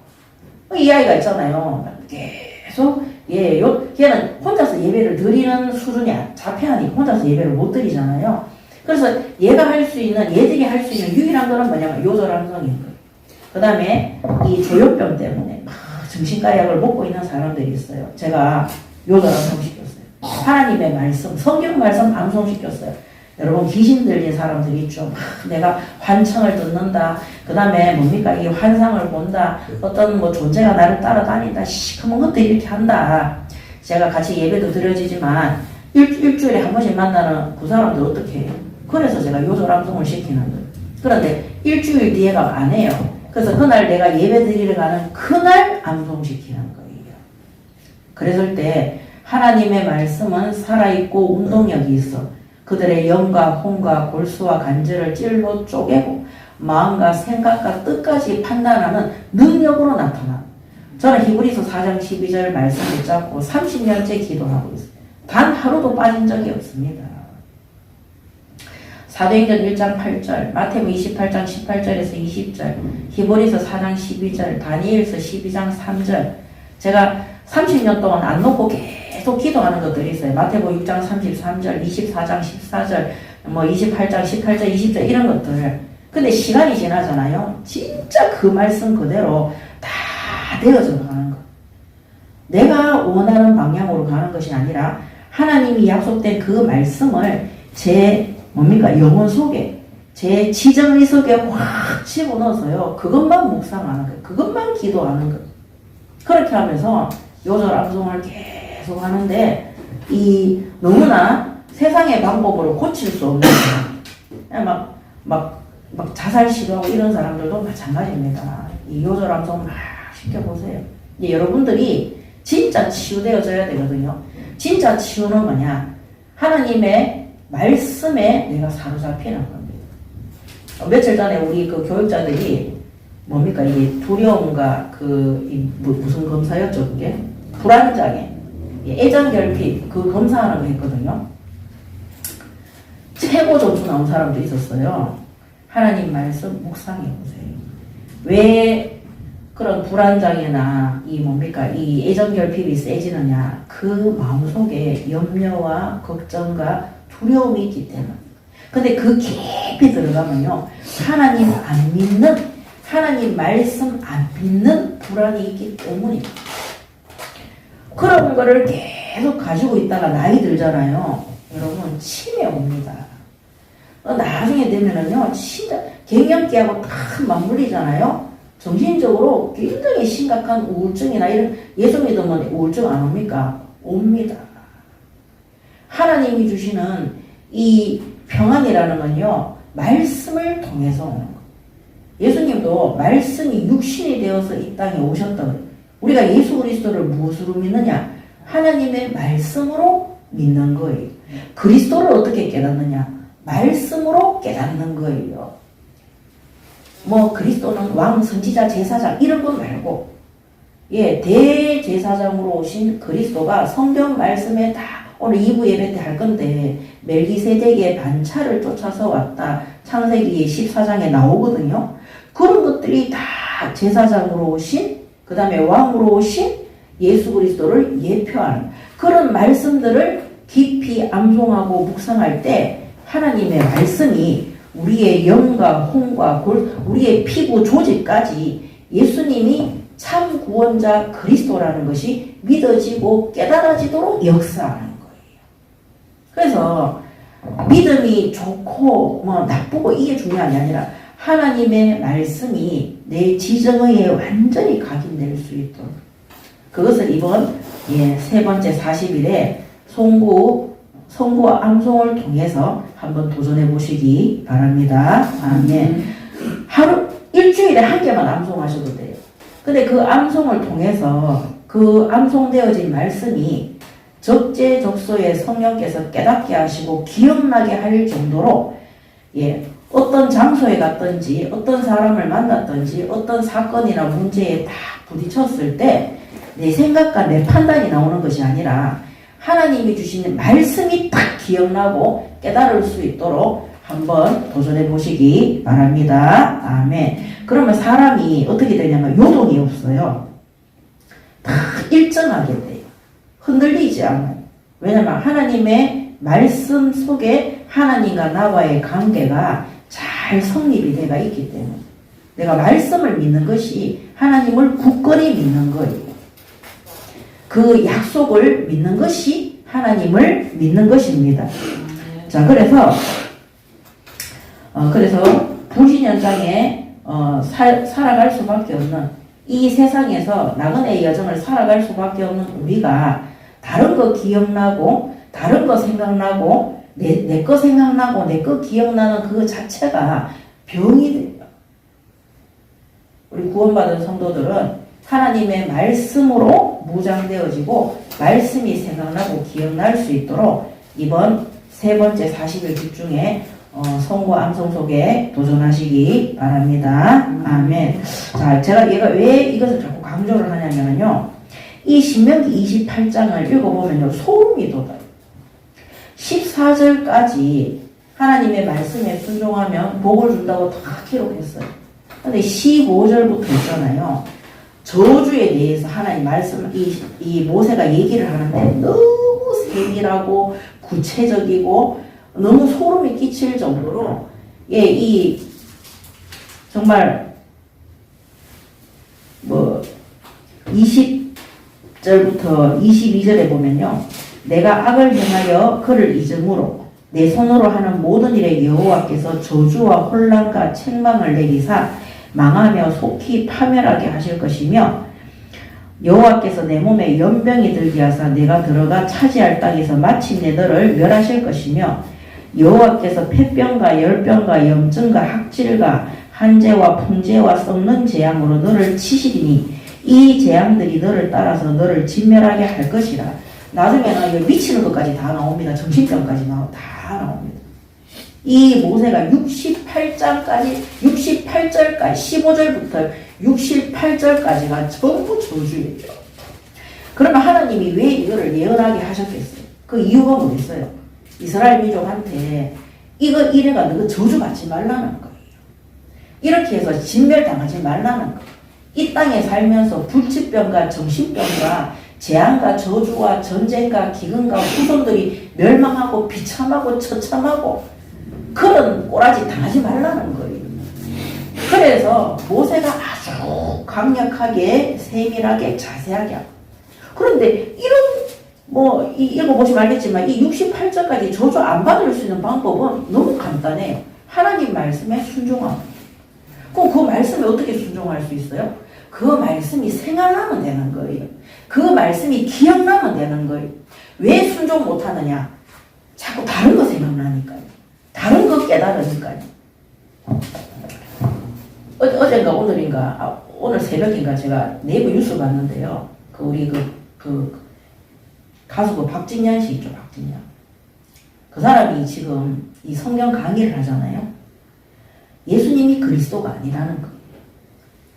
이 아이가 있잖아요. 계속 걔는 혼자서 예배를 드리는 수준이야. 자폐하니 혼자서 예배를 못 드리잖아요. 그래서 얘가 할 수 있는, 얘들이 할 수 있는 유일한 거는 뭐냐면 요절 암송인 거예요. 그 다음에 이 조현병 때문에 막 정신과 약을 먹고 있는 사람들이 있어요. 제가 요절 암송 시켰어요. 하나님의 말씀, 성경 말씀 암송시켰어요. 여러분 귀신 들린 사람들이 있죠. 막 내가 환청을 듣는다. 그 다음에 뭡니까? 이 환상을 본다. 어떤 뭐 존재가 나를 따라다닌다. 시커먼 것도 이렇게 한다. 제가 같이 예배도 드려지지만 일주일에 한 번씩 만나는 그 사람들 어떻게 해요? 그래서 제가 요절 암송을 시키는 거예요. 그런데 일주일 뒤에가 안 해요. 그래서 그날 내가 예배 드리러 가는 그날 암송시키는 거예요. 그랬을 때 하나님의 말씀은 살아있고 운동력이 있어. 그들의 영과 혼과 골수와 간절을 찔로 쪼개고 마음과 생각과 뜻까지 판단하는 능력으로 나타나. 저는 히브리서 4장 12절 말씀 붙잡고 30년째 기도하고 있어요. 단 하루도 빠진 적이 없습니다. 사도행전 1장 8절, 마태복음 28장 18절에서 20절, 히브리서 4장 12절, 다니엘서 12장 3절. 제가 30년 동안 안 놓고 계속 기도하는 것들이 있어요. 마태복음 6장 33절, 24장 14절, 뭐 28장 18절, 20절 이런 것들. 근데 시간이 지나잖아요. 진짜 그 말씀 그대로 다 되어져 가는 거. 내가 원하는 방향으로 가는 것이 아니라 하나님이 약속된 그 말씀을 제 영혼 속에, 제 지정의 속에 확 집어넣어서요. 그것만 묵상하는 거예요. 그것만 기도하는 거예요. 그렇게 하면서 요절 암송을 계속 하는데 이 너무나 세상의 방법으로 고칠 수 없는 거예요. 막 자살 시도하고 이런 사람들도 마찬가지입니다. 이 요절 암송 막 시켜보세요. 여러분들이 진짜 치유되어져야 되거든요. 진짜 치유는 뭐냐? 하나님의 말씀에 내가 사로잡히는 겁니다. 며칠 전에 우리 그 교육자들이 뭡니까? 이게 두려움과 무슨 검사였죠? 그게? 불안장애, 애정결핍 그 검사하는 거 했거든요. 최고 점수 나온 사람도 있었어요. 하나님 말씀 묵상해보세요. 왜 그런 불안장애나 이 애정결핍이 세지느냐? 그 마음속에 염려와 걱정과 두려움이 있기 때문에. 근데 그 깊이 들어가면요, 하나님 안 믿는, 하나님 말씀 안 믿는 불안이 있기 때문입니다. 그런 거를 계속 가지고 있다가 나이 들잖아요. 여러분, 치매 옵니다. 나중에 되면은요, 진짜 갱년기하고 딱 맞물리잖아요. 정신적으로 굉장히 심각한 우울증이나 이런, 예수 믿으면 우울증 안 옵니까? 옵니다. 하나님이 주시는 이 평안이라는 건요, 말씀을 통해서 오는 거예요. 예수님도 말씀이 육신이 되어서 이 땅에 오셨다 그래요. 우리가 예수 그리스도를 무엇으로 믿느냐? 하나님의 말씀으로 믿는 거예요. 그리스도를 어떻게 깨닫느냐? 말씀으로 깨닫는 거예요. 뭐 그리스도는 왕, 선지자, 제사장 이런 거 말고, 예, 대제사장으로 오신 그리스도가 성경 말씀에 다 오늘 2부 예배 때 할 건데, 멜기세덱의 반차를 쫓아서 왔다. 창세기 14장에 나오거든요. 그런 것들이 다 제사장으로 오신, 그 다음에 왕으로 오신 예수 그리스도를 예표하는 그런 말씀들을 깊이 암송하고 묵상할 때 하나님의 말씀이 우리의 영과 혼과 우리의 피부 조직까지 예수님이 참 구원자 그리스도라는 것이 믿어지고 깨달아지도록 역사하는 거예요. 그래서 믿음이 좋고 뭐 나쁘고 이게 중요한 게 아니라 하나님의 말씀이 내 지정의에 완전히 각인될 수 있도록, 그것을 이번 세 번째 40일에 송구와 암송을 통해서 한번 도전해 보시기 바랍니다. 아멘. 일주일에 한 개만 암송하셔도 돼요. 근데 그 암송을 통해서 그 암송되어진 말씀이 적재적소에 성령께서 깨닫게 하시고 기억나게 할 정도로, 어떤 장소에 갔든지 어떤 사람을 만났든지 어떤 사건이나 문제에 다 부딪혔을 때 내 생각과 내 판단이 나오는 것이 아니라 하나님이 주시는 말씀이 딱 기억나고 깨달을 수 있도록 한번 도전해 보시기 바랍니다. 아멘. 그러면 사람이 어떻게 되냐면 요동이 없어요. 다 일정하게 돼요. 흔들리지 않아요. 왜냐면 하나님의 말씀 속에 하나님과 나와의 관계가 잘 성립이 되어 있기 때문에, 내가 말씀을 믿는 것이 하나님을 굳건히 믿는 거예요. 그 약속을 믿는 것이 하나님을 믿는 것입니다. 자, 그래서 불신연장에 살아갈 수밖에 없는 이 세상에서 나그네의 여정을 살아갈 수밖에 없는 우리가 다른 거 기억나고 다른 거 생각나고 내 거 생각나고 내 거 기억나는 그거 자체가 병이 돼요. 우리 구원받은 성도들은 하나님의 말씀으로 무장되어지고 말씀이 생각나고 기억날 수 있도록 이번 세 번째 40일 집중에 성구 암송 속에 도전하시기 바랍니다. 아멘. 자, 제가 왜 이것을 자꾸 강조를 하냐면요, 이 신명기 28장을 읽어보면요, 소름이 돋아요. 14절까지 하나님의 말씀에 순종하면 복을 준다고 다 기록했어요. 근데 15절부터 있잖아요. 저주에 대해서 하나님 말씀, 이 모세가 얘기를 하는데 너무 세밀하고 구체적이고 너무 소름이 끼칠 정도로, 정말 20절부터 22절에 보면요, 내가 악을 행하여 그를 잊음으로 내 손으로 하는 모든 일에 여호와께서 저주와 혼란과 책망을 내리사 망하며 속히 파멸하게 하실 것이며, 여호와께서 내 몸에 연병이 들게 하사 내가 들어가 차지할 땅에서 마침내 너를 멸하실 것이며, 여호와께서 폐병과 열병과 염증과 학질과 한재와 풍재와 썩는 재앙으로 너를 치시리니 이 재앙들이 너를 따라서 너를 진멸하게 할 것이라. 나중에는 미치는 것까지 다 나옵니다. 정신병까지 다 나옵니다. 이 모세가 68절까지 15절부터 68절까지가 전부 저주예요. 그러면 하나님이 왜 이거를 예언하게 하셨겠어요? 그 이유가 뭐겠어요? 이스라엘 민족한테 이래가 너가 저주받지 말라는 거예요. 이렇게 해서 진멸당하지 말라는 거예요. 이 땅에 살면서 불치병과 정신병과 재앙과 저주와 전쟁과 기근과 후손들이 멸망하고 비참하고 처참하고 그런 꼬라지 당하지 말라는 거예요. 그래서 모세가 아주 강력하게 세밀하게 자세하게 하고, 그런데 읽어보시면 알겠지만 이 68절까지 저주 안 받을 수 있는 방법은 너무 간단해요. 하나님 말씀에 순종하고, 그럼 그 말씀에 어떻게 순종할 수 있어요? 그 말씀이 생각나면 되는 거예요. 그 말씀이 기억나면 되는 거예요. 왜 순종 못하느냐? 자꾸 다른 거 생각나니까요. 다른 거 깨달으니까요. 어젠가 오늘인가, 오늘 새벽인가 제가 네이버 뉴스 봤는데요. 우리 가수 박진양 씨 있죠, 박진양. 그 사람이 지금 이 성경 강의를 하잖아요. 예수님이 그리스도가 아니라는 거예요.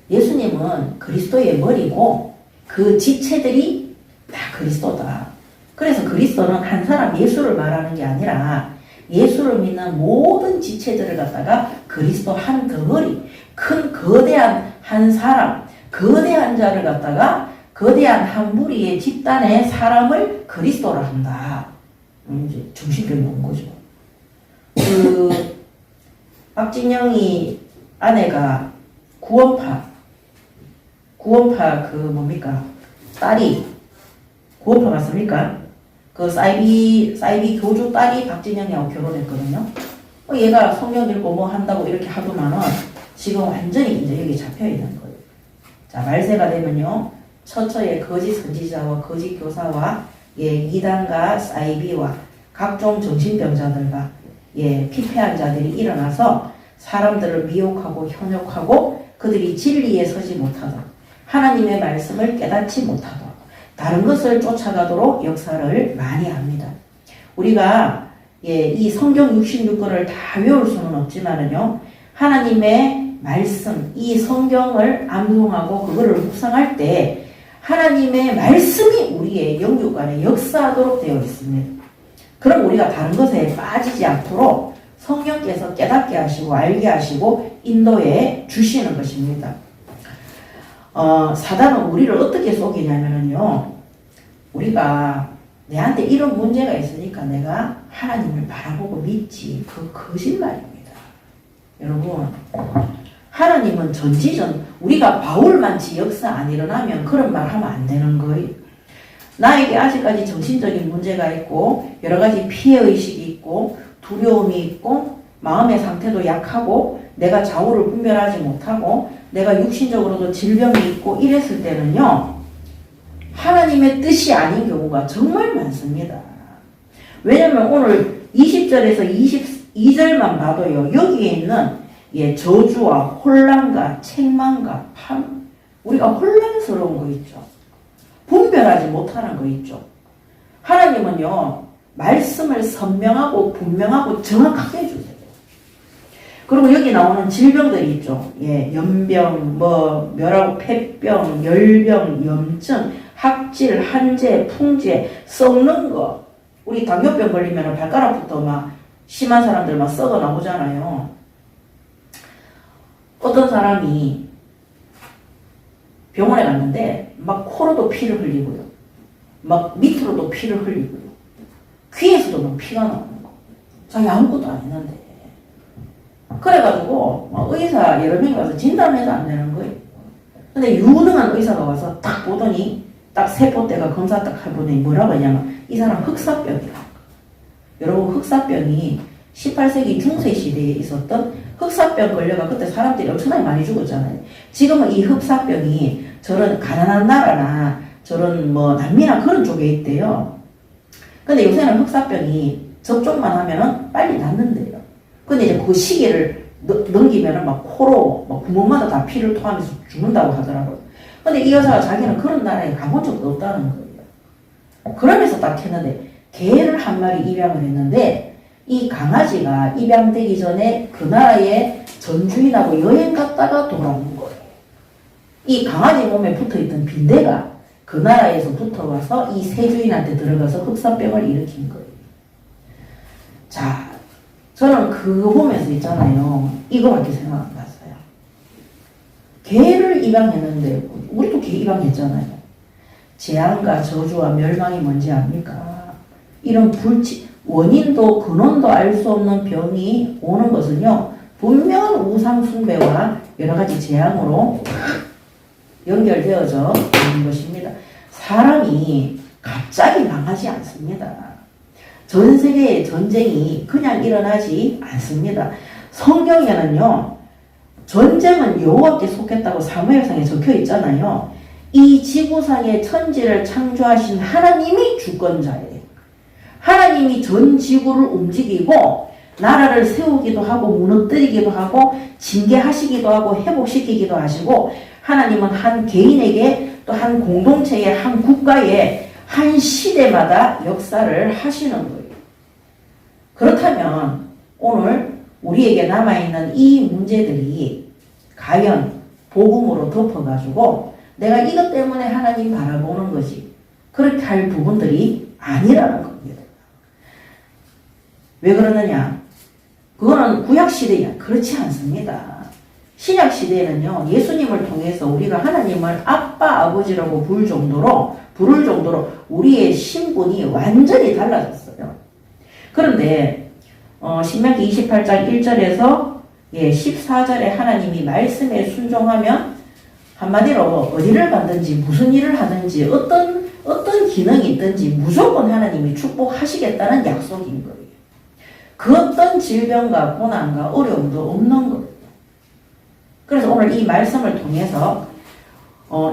예수님은 그리스도의 머리고 그 지체들이 다 그리스도다. 그래서 그리스도는 한 사람 예수를 말하는 게 아니라 예수를 믿는 모든 지체들을 갖다가 그리스도 한 덩어리, 큰 거대한 한 사람, 거대한 자를 갖다가 거대한 한 무리의 집단의 사람을 그리스도라 한다. 이제 정신병이 온 거죠. 박진영이 아내가 구원파 딸이 구원파 맞습니까? 사이비 교주 딸이 박진영이하고 결혼했거든요. 얘가 성경 읽고 뭐 한다고 이렇게 하더만은 지금 완전히 이제 여기 잡혀 있는 거예요. 자, 말세가 되면요. 처처에 거짓 선지자와 거짓 교사와 이단과 사이비와 각종 정신병자들과 피폐한 자들이 일어나서 사람들을 미혹하고 현혹하고 그들이 진리에 서지 못하도록 하나님의 말씀을 깨닫지 못하도록 다른 것을 쫓아가도록 역사를 많이 합니다. 우리가 이 성경 66권을 다 외울 수는 없지만은요. 하나님의 말씀, 이 성경을 암송하고 그거를 묵상할 때 하나님의 말씀이 우리의 영육 안에 역사하도록 되어 있습니다. 그럼 우리가 다른 것에 빠지지 않도록 성령께서 깨닫게 하시고 알게 하시고 인도해 주시는 것입니다. 사단은 우리를 어떻게 속이냐면요. 우리가 내한테 이런 문제가 있으니까 내가 하나님을 바라보고 믿지. 그 거짓말입니다. 여러분, 하나님은 전지전 우리가 바울만치 역사 안 일어나면 그런 말 하면 안 되는 거예요. 나에게 아직까지 정신적인 문제가 있고 여러 가지 피해의식이 있고 두려움이 있고 마음의 상태도 약하고 내가 좌우를 분별하지 못하고 내가 육신적으로도 질병이 있고 이랬을 때는요. 하나님의 뜻이 아닌 경우가 정말 많습니다. 왜냐면 오늘 20절에서 22절만 봐도요. 여기에 있는 저주와 혼란과 책망과 우리가 혼란스러운 거 있죠. 분별하지 못하는 거 있죠. 하나님은요. 말씀을 선명하고 분명하고 정확하게 해주세요. 그리고 여기 나오는 질병들이 있죠. 연병, 멸하고 폐병, 열병, 염증, 학질, 한재, 풍재, 썩는 거. 우리 당뇨병 걸리면 발가락부터 막 심한 사람들 막 썩어 나오잖아요. 어떤 사람이 병원에 갔는데 막 코로도 피를 흘리고요. 막 밑으로도 피를 흘리고요. 귀에서도 막 피가 나오는 거. 자기 아무것도 안 했는데. 그래가지고 의사 여러 명이 와서 진단해도 안 되는 거예요. 근데 유능한 의사가 와서 딱 보더니 딱 세포대가 검사 딱 해보더니 뭐라고 하냐면 이 사람 흑사병이라고. 여러분 흑사병이 18세기 중세 시대에 있었던 흑사병 걸려가 그때 사람들이 엄청나게 많이 죽었잖아요. 지금은 이 흑사병이 저런 가난한 나라나 저런 남미나 그런 쪽에 있대요. 근데 요새는 흑사병이 접종만 하면은 빨리 낫는데요. 근데 이제 그 시기를 넘기면은 막 코로 막 구멍마다 다 피를 토하면서 죽는다고 하더라고요. 근데 이 여자가 자기는 그런 나라에 가본 적도 없다는 거예요. 그러면서 딱 했는데 개를 한 마리 입양을 했는데 이 강아지가 입양되기 전에 그 나라에 전주인하고 여행 갔다가 돌아온 거예요. 이 강아지 몸에 붙어있던 빈대가 그 나라에서 붙어와서 이 세주인한테 들어가서 흑사병을 일으킨 거예요. 자, 저는 그거 보면서 있잖아요. 이거밖에 생각 안 났어요. 개를 입양했는데 우리도 개 입양했잖아요. 재앙과 저주와 멸망이 뭔지 압니까? 이런 원인도 근원도 알 수 없는 병이 오는 것은요. 분명한 우상 숭배와 여러 가지 재앙으로 연결되어져 있는 것입니다. 사람이 갑자기 망하지 않습니다. 전 세계의 전쟁이 그냥 일어나지 않습니다. 성경에는요. 전쟁은 여호와께 속했다고 사무엘상에 적혀 있잖아요. 이 지구상의 천지를 창조하신 하나님이 주권자예요. 하나님이 전 지구를 움직이고 나라를 세우기도 하고 무너뜨리기도 하고 징계하시기도 하고 회복시키기도 하시고, 하나님은 한 개인에게 또 한 공동체에 한 국가에 한 시대마다 역사를 하시는 거예요. 그렇다면 오늘 우리에게 남아있는 이 문제들이 과연 복음으로 덮어가지고 내가 이것 때문에 하나님 바라보는 것이 그렇게 할 부분들이 아니라는 겁니다. 왜 그러느냐? 그거는 구약시대야. 그렇지 않습니다. 신약시대에는요, 예수님을 통해서 우리가 하나님을 아빠, 아버지라고 부를 정도로 우리의 신분이 완전히 달라졌어요. 그런데 신명기 28장 1절에서 14절에 하나님이 말씀에 순종하면 한마디로 어디를 가든지 무슨 일을 하든지 어떤 기능이 있든지 무조건 하나님이 축복하시겠다는 약속인 거예요. 그 어떤 질병과 고난과 어려움도 없는 거예요. 그래서 오늘 이 말씀을 통해서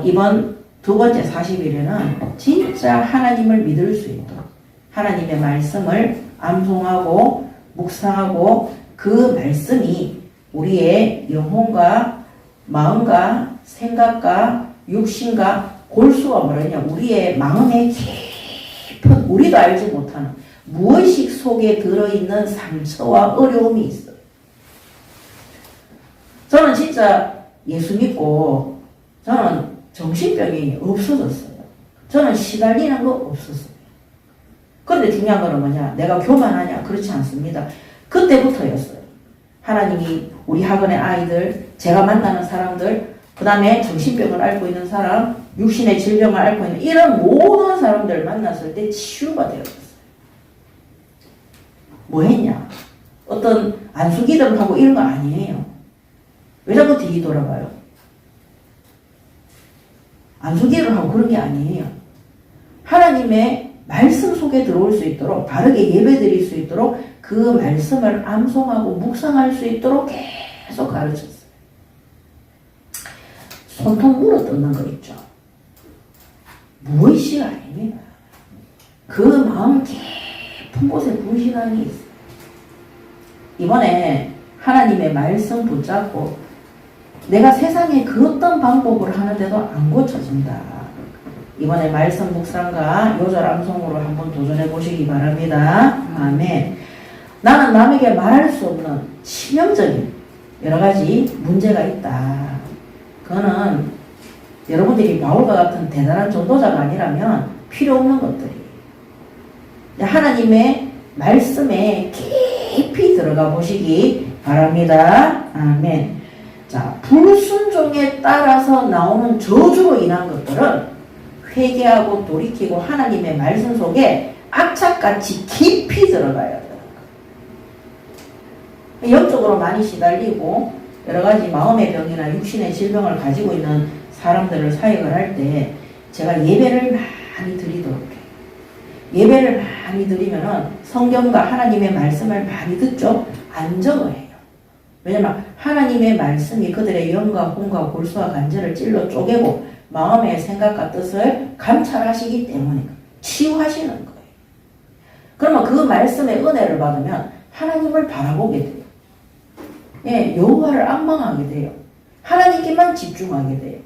이번 두 번째 40일에는 진짜 하나님을 믿을 수 있도록 하나님의 말씀을 암송하고 묵상하고 그 말씀이 우리의 영혼과 마음과 생각과 육신과 골수가 뭐냐면 우리의 마음의 깊은 우리도 알지 못하는 무의식 속에 들어있는 상처와 어려움이 있어요. 저는 진짜 예수 믿고 저는 정신병이 없어졌어요. 저는 시달리는 거 없었어요. 그런데 중요한 거는 뭐냐? 내가 교만하냐? 그렇지 않습니다. 그때부터였어요. 하나님이 우리 학원의 아이들, 제가 만나는 사람들, 그 다음에 정신병을 앓고 있는 사람, 육신의 질병을 앓고 있는 이런 모든 사람들을 만났을 때 치유가 되었어요. 뭐 했냐? 어떤 안수기도를 하고 이런 거 아니에요. 왜 자꾸 뒤 돌아가요? 안수기도를 하고 그런 게 아니에요. 하나님의 말씀 속에 들어올 수 있도록 바르게 예배드릴 수 있도록 그 말씀을 암송하고 묵상할 수 있도록 계속 가르쳤어요. 손톱 물어뜯는 거 있죠. 무의식 아닙니다. 그 마음 깊은 곳에 불신앙이 있어요. 이번에 하나님의 말씀 붙잡고 내가 세상에 그 어떤 방법으로 하는데도 안 고쳐진다. 이번에 말씀 묵상과 요절 암송으로 한번 도전해 보시기 바랍니다. 아멘. 나는 남에게 말할 수 없는 치명적인 여러 가지 문제가 있다. 그거는 여러분들이 바울과 같은 대단한 전도자가 아니라면 필요 없는 것들이. 하나님의 말씀에 깊이 들어가 보시기 바랍니다. 아멘. 자, 불순종에 따라서 나오는 저주로 인한 것들은 회개하고 돌이키고 하나님의 말씀 속에 악착같이 깊이 들어가야 돼요. 영적으로 많이 시달리고 여러 가지 마음의 병이나 육신의 질병을 가지고 있는 사람들을 사역을 할 때 제가 예배를 많이 드리도록 해요. 예배를 많이 드리면은 성경과 하나님의 말씀을 많이 듣죠. 안정을 해요. 왜냐면 하나님의 말씀이 그들의 영과 혼과 골수와 관절을 찔러 쪼개고 마음의 생각과 뜻을 감찰하시기 때문에 치유하시는 거예요. 그러면 그 말씀의 은혜를 받으면 하나님을 바라보게 돼요. 예, 여호와를 앙망하게 돼요. 하나님께만 집중하게 돼요.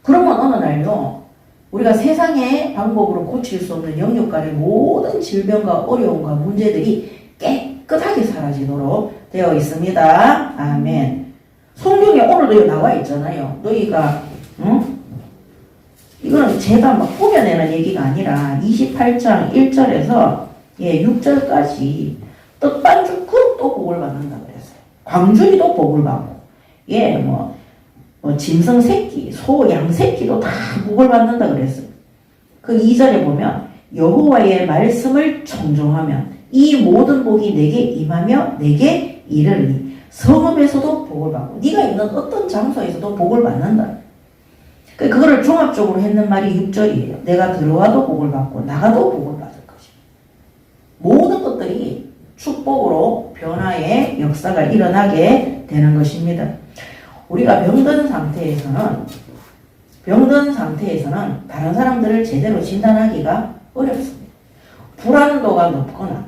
그러면 어느 날요, 우리가 세상의 방법으로 고칠 수 없는 영육간의 모든 질병과 어려움과 문제들이 깨끗하게 사라지도록 되어 있습니다. 아멘. 성경에 오늘도 나와 있잖아요. 너희가 이거는 제가 막 꾸며내는 얘기가 아니라 28장 1절에서 6절까지 떡반죽 또 복을 받는다 그랬어요. 광주리도 복을 받고 짐승 새끼, 소, 양 새끼도 다 복을 받는다 그랬어요. 그 2절에 보면 여호와의 말씀을 청종하면 이 모든 복이 내게 임하며 내게 이르리니 성읍에서도 복을 받고 네가 있는 어떤 장소에서도 복을 받는다. 그거를 종합적으로 했는 말이 6절이에요. 내가 들어와도 복을 받고 나가도 복을 받을 것이다. 모든 것들이 축복으로 변화의 역사가 일어나게 되는 것입니다. 우리가 병든 상태에서는 다른 사람들을 제대로 진단하기가 어렵습니다. 불안도가 높거나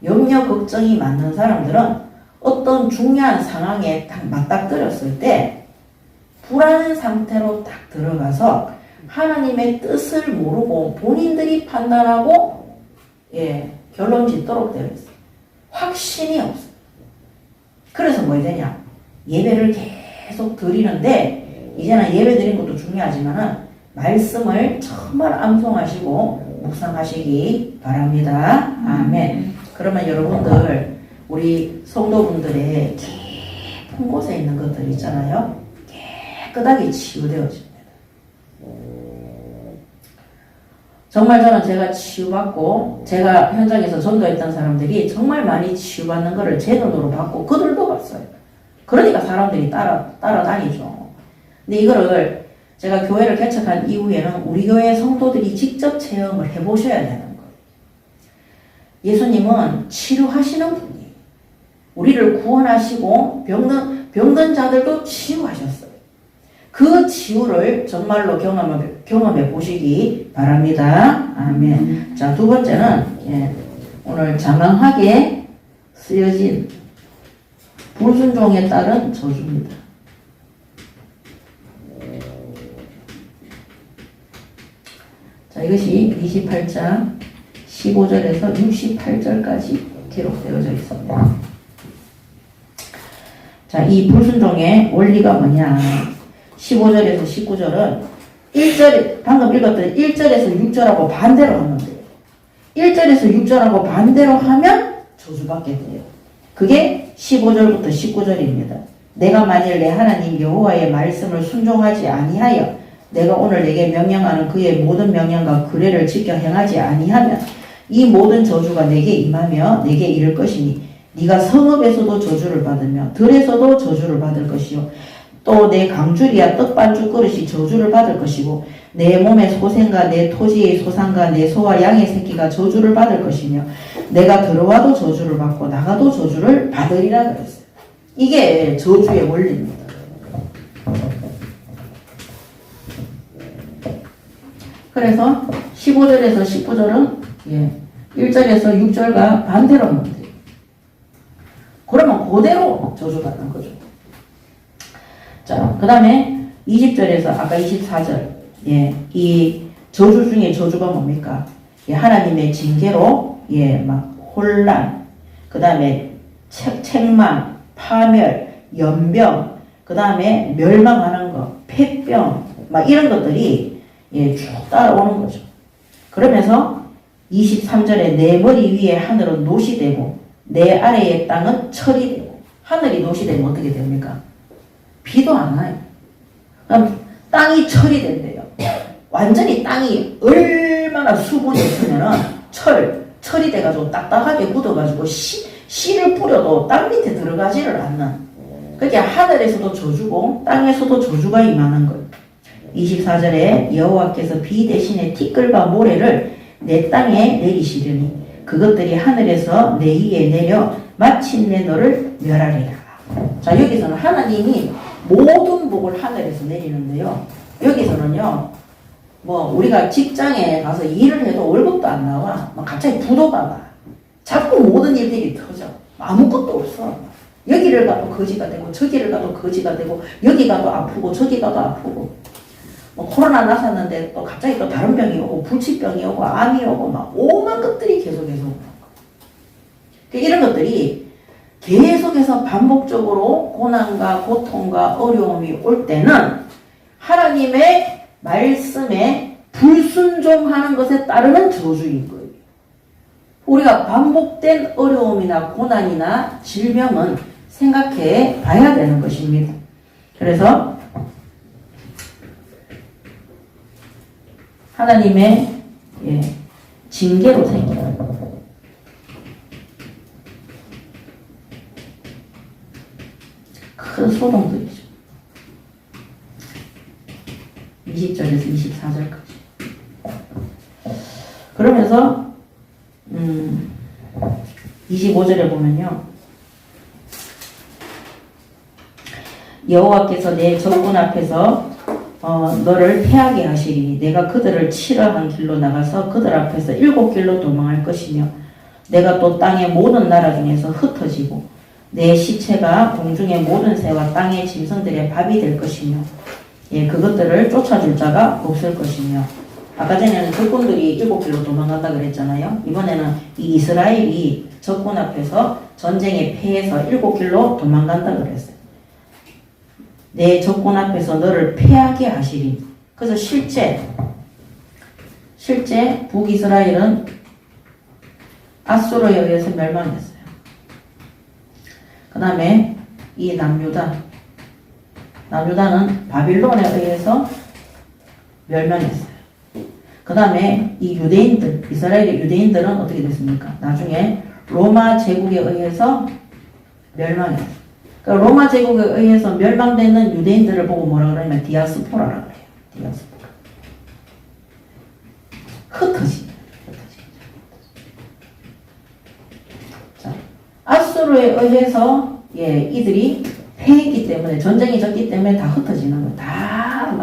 염려 걱정이 많은 사람들은 어떤 중요한 상황에 딱 맞닥뜨렸을 때 불안 상태로 딱 들어가서 하나님의 뜻을 모르고 본인들이 판단하고 결론 짓도록 되어 있어요. 확신이 없어요. 그래서 뭐 해야 되냐? 예배를 계속 드리는데 이제는 예배 드리는 것도 중요하지만은 말씀을 정말 암송하시고 묵상하시기 바랍니다. 아멘. 그러면 여러분들 우리 성도분들의 깊은 곳에 있는 것들 있잖아요. 깨끗하게 치유되어집니다. 정말 저는 제가 치유받고 제가 현장에서 전도했던 사람들이 정말 많이 치유받는 것을 제 눈으로 봤고 그들도 봤어요. 그러니까 사람들이 따라다니죠. 근데 이거를 제가 교회를 개척한 이후에는 우리 교회 성도들이 직접 체험을 해보셔야 되는 거예요. 예수님은 치료하시는 분이에요. 우리를 구원하시고 병든 자들도 치유하셨어요. 그 치유를 정말로 경험해 보시기 바랍니다. 아멘. 자, 두 번째는 오늘 장황하게 쓰여진 불순종에 따른 저주입니다. 자, 이것이 28장 15절에서 68절까지 기록되어져 있습니다. 자, 이 불순종의 원리가 뭐냐? 15절에서 19절은 1절, 방금 읽었던 1절에서 6절하고 반대로 하면 돼요. 1절에서 6절하고 반대로 하면 저주받게 돼요. 그게 15절부터 19절입니다. 내가 만일 내 하나님 여호와의 말씀을 순종하지 아니하여 내가 오늘 내게 명령하는 그의 모든 명령과 규례를 지켜 행하지 아니하면 이 모든 저주가 내게 임하며 내게 이를 것이니 네가 성읍에서도 저주를 받으며 들에서도 저주를 받을 것이요 또 내 강줄이야 떡반죽 그릇이 저주를 받을 것이고 내 몸의 소생과 내 토지의 소산과 내 소와 양의 새끼가 저주를 받을 것이며 내가 들어와도 저주를 받고 나가도 저주를 받으리라 그랬어요. 이게 저주의 원리입니다. 그래서 15절에서 19절은 1절에서 6절과 반대로 하면 돼요. 그러면 그대로 저주받는 거죠. 자, 그 다음에 20절에서 아까 24절 이 저주 중에 저주가 뭡니까? 하나님의 징계로 막 혼란, 그 다음에 책망, 파멸, 연병, 그 다음에 멸망하는 것, 폐병 막 이런 것들이 쭉 따라오는 거죠. 그러면서 23절에 내 머리 위에 하늘은 노시 되고 내 아래의 땅은 철이 되고 하늘이 노시 되면 어떻게 됩니까? 비도 안 와요. 그럼 땅이 철이 된대요. 완전히 땅이 얼마나 수분이 있으면은 철이 돼가지고 딱딱하게 굳어가지고 씨를 뿌려도 땅 밑에 들어가지를 않는. 그게 하늘에서도 저주고 땅에서도 저주가 임하는 거예요. 24절에 여호와께서 비 대신에 티끌과 모래를 내 땅에 내리시려니 그것들이 하늘에서 내 위에 내려 마침내 너를 멸하리라. 자, 여기서는 하나님이 모든 복을 하늘에서 내리는데요. 여기서는요, 우리가 직장에 가서 일을 해도 월급도 안 나와. 갑자기 부도가 나. 자꾸 모든 일들이 터져. 아무것도 없어. 여기를 가도 거지가 되고, 저기를 가도 거지가 되고, 여기 가도 아프고, 저기 가도 아프고. 코로나 났었는데 또 갑자기 또 다른 병이 오고, 불치병이 오고, 암이 오고, 오만 것들이 계속해서 오는 거. 이런 것들이 계속해서 반복적으로 고난과 고통과 어려움이 올 때는 하나님의 말씀에 불순종하는 것에 따르는 저주인 거예요. 우리가 반복된 어려움이나 고난이나 질병은 생각해 봐야 되는 것입니다. 그래서 하나님의 징계로 생겨요. 큰 소동들이죠. 20절에서 24절까지. 그러면서 25절에 보면요. 여호와께서 내 적군 앞에서 너를 패하게 하시리니 내가 그들을 치러 한 길로 나가서 그들 앞에서 7길로 도망할 것이며 내가 또 땅의 모든 나라 중에서 흩어지고 내 시체가 공중의 모든 새와 땅의 짐승들의 밥이 될 것이며 그것들을 쫓아줄 자가 없을 것이며 아까 전에는 적군들이 7길로 도망간다 그랬잖아요. 이번에는 이 이스라엘이 적군 앞에서 전쟁에 패해서 7길로 도망간다 그랬어요. 내 적군 앞에서 너를 패하게 하시리. 그래서 실제 북이스라엘은 아수르에 의해서 멸망했어요. 그 다음에 이 남유다는 바빌론에 의해서 멸망했어요. 그 다음에 이 유대인들, 이스라엘의 유대인들은 어떻게 됐습니까? 나중에 로마 제국에 의해서 멸망했어요. 그러니까 로마 제국에 의해서 멸망되는 유대인들을 보고 뭐라 그러냐면 디아스포라라고 해요. 디아스포라. 흩어집니다. 자, 아수르에 의해서 이들이 패했기 때문에 전쟁이 졌기 때문에 다 흩어지는 거예요. 다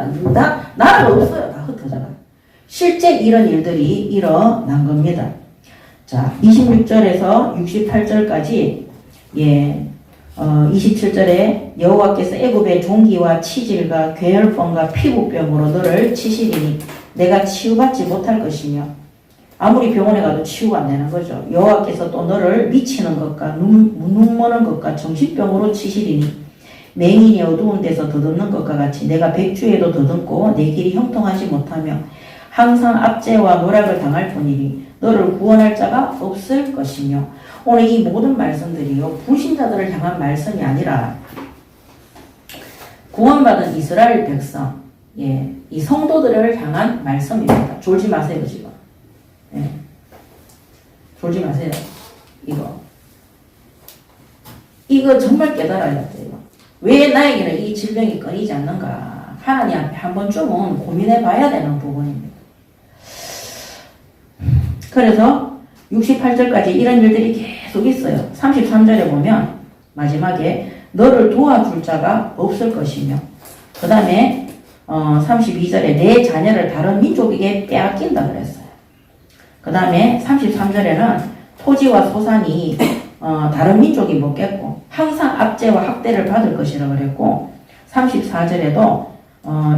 나라가 없어요. 다 흩어져요. 실제 이런 일들이 일어난 겁니다. 자, 26절에서 68절까지 27절에 여호와께서 애굽의 종기와 치질과 괴혈병과 피부병으로 너를 치시리니 내가 치유받지 못할 것이며 아무리 병원에 가도 치유가 안 되는 거죠. 여호와께서 또 너를 미치는 것과 눈 머는 것과 정신병으로 치시리니 맹인이 어두운 데서 더듬는 것과 같이 내가 백주에도 더듬고 내 길이 형통하지 못하며 항상 압제와 노락을 당할 뿐이니 너를 구원할 자가 없을 것이며 오늘 이 모든 말씀들이요 불신자들을 향한 말씀이 아니라 구원받은 이스라엘 백성 이 성도들을 향한 말씀입니다. 졸지 마세요 지금. 졸지 마세요. 이거 정말 깨달아야 돼요. 왜 나에게는 이 질병이 끊이지 않는가? 하나님 앞에 한 번쯤은 고민해 봐야 되는 부분입니다. 그래서 68절까지 이런 일들이 계속 있어요. 33절에 보면 마지막에 너를 도와줄 자가 없을 것이며 그 다음에 32절에 내 자녀를 다른 민족에게 빼앗긴다 그랬어요. 그 다음에 33절에는 토지와 소산이 다른 민족이 먹겠고 항상 압제와 학대를 받을 것이라 그랬고 34절에도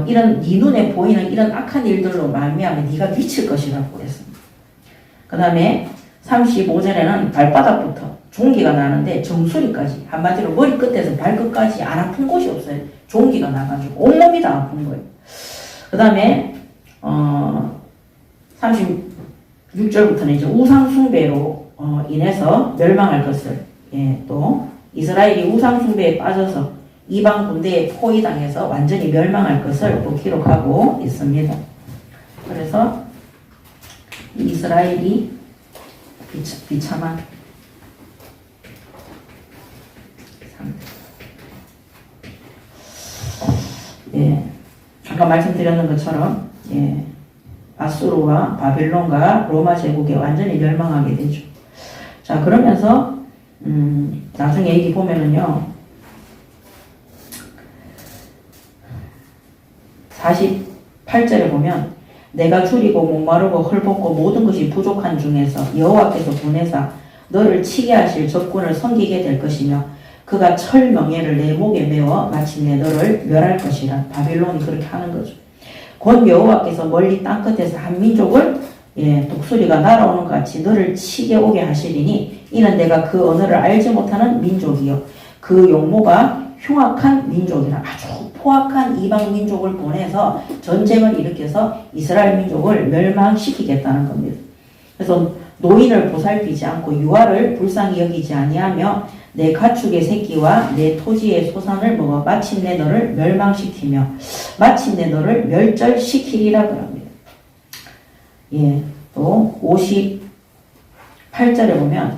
이런 네 눈에 보이는 이런 악한 일들로 말미암아 네가 미칠 것이라고 그랬습니다. 그 다음에 35절에는 발바닥부터 종기가 나는데 정수리까지 한마디로 머리 끝에서 발끝까지 안 아픈 곳이 없어요. 종기가 나가지고 온몸이 다 아픈 거예요. 그 다음에 36절부터는 이제 우상숭배로 인해서 멸망할 것을 또 이스라엘이 우상숭배에 빠져서 이방 군대에 포위당해서 완전히 멸망할 것을 또 기록하고 있습니다. 그래서 이스라엘이 비참한 아까 말씀드렸는 것처럼 아수르와 바빌론과 로마 제국에 완전히 멸망하게 되죠. 자, 그러면서 나중에 얘기 보면은요 48절에 보면 내가 줄이고 목마르고 헐벗고 모든 것이 부족한 중에서 여호와께서 보내사 너를 치게 하실 적군을 섬기게 될 것이며 그가 철명예를 내 목에 메워 마침내 너를 멸할 것이라. 바빌론이 그렇게 하는 거죠. 곧 여호와께서 멀리 땅끝에서 한 민족을 독수리가 날아오는 것 같이 너를 치게 오게 하시리니 이는 내가 그 언어를 알지 못하는 민족이요 그 용모가 흉악한 민족이라. 아주 포악한 이방 민족을 보내서 전쟁을 일으켜서 이스라엘 민족을 멸망시키겠다는 겁니다. 그래서 노인을 보살피지 않고 유아를 불쌍히 여기지 아니하며 내 가축의 새끼와 내 토지의 소산을 먹어 마침내 너를 멸망시키며 마침내 너를 멸절시키리라 그럽니다. 또 58절에 보면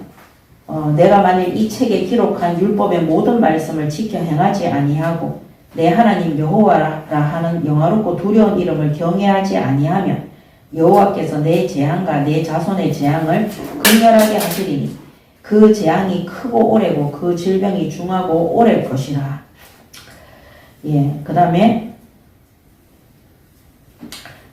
내가 만일 이 책에 기록한 율법의 모든 말씀을 지켜 행하지 아니하고 내 하나님 여호와라 하는 영화롭고 두려운 이름을 경외하지 아니하면 여호와께서 내 재앙과 내 자손의 재앙을 극렬하게 하시리니 그 재앙이 크고 오래고 그 질병이 중하고 오래일 것이라. 예, 그 다음에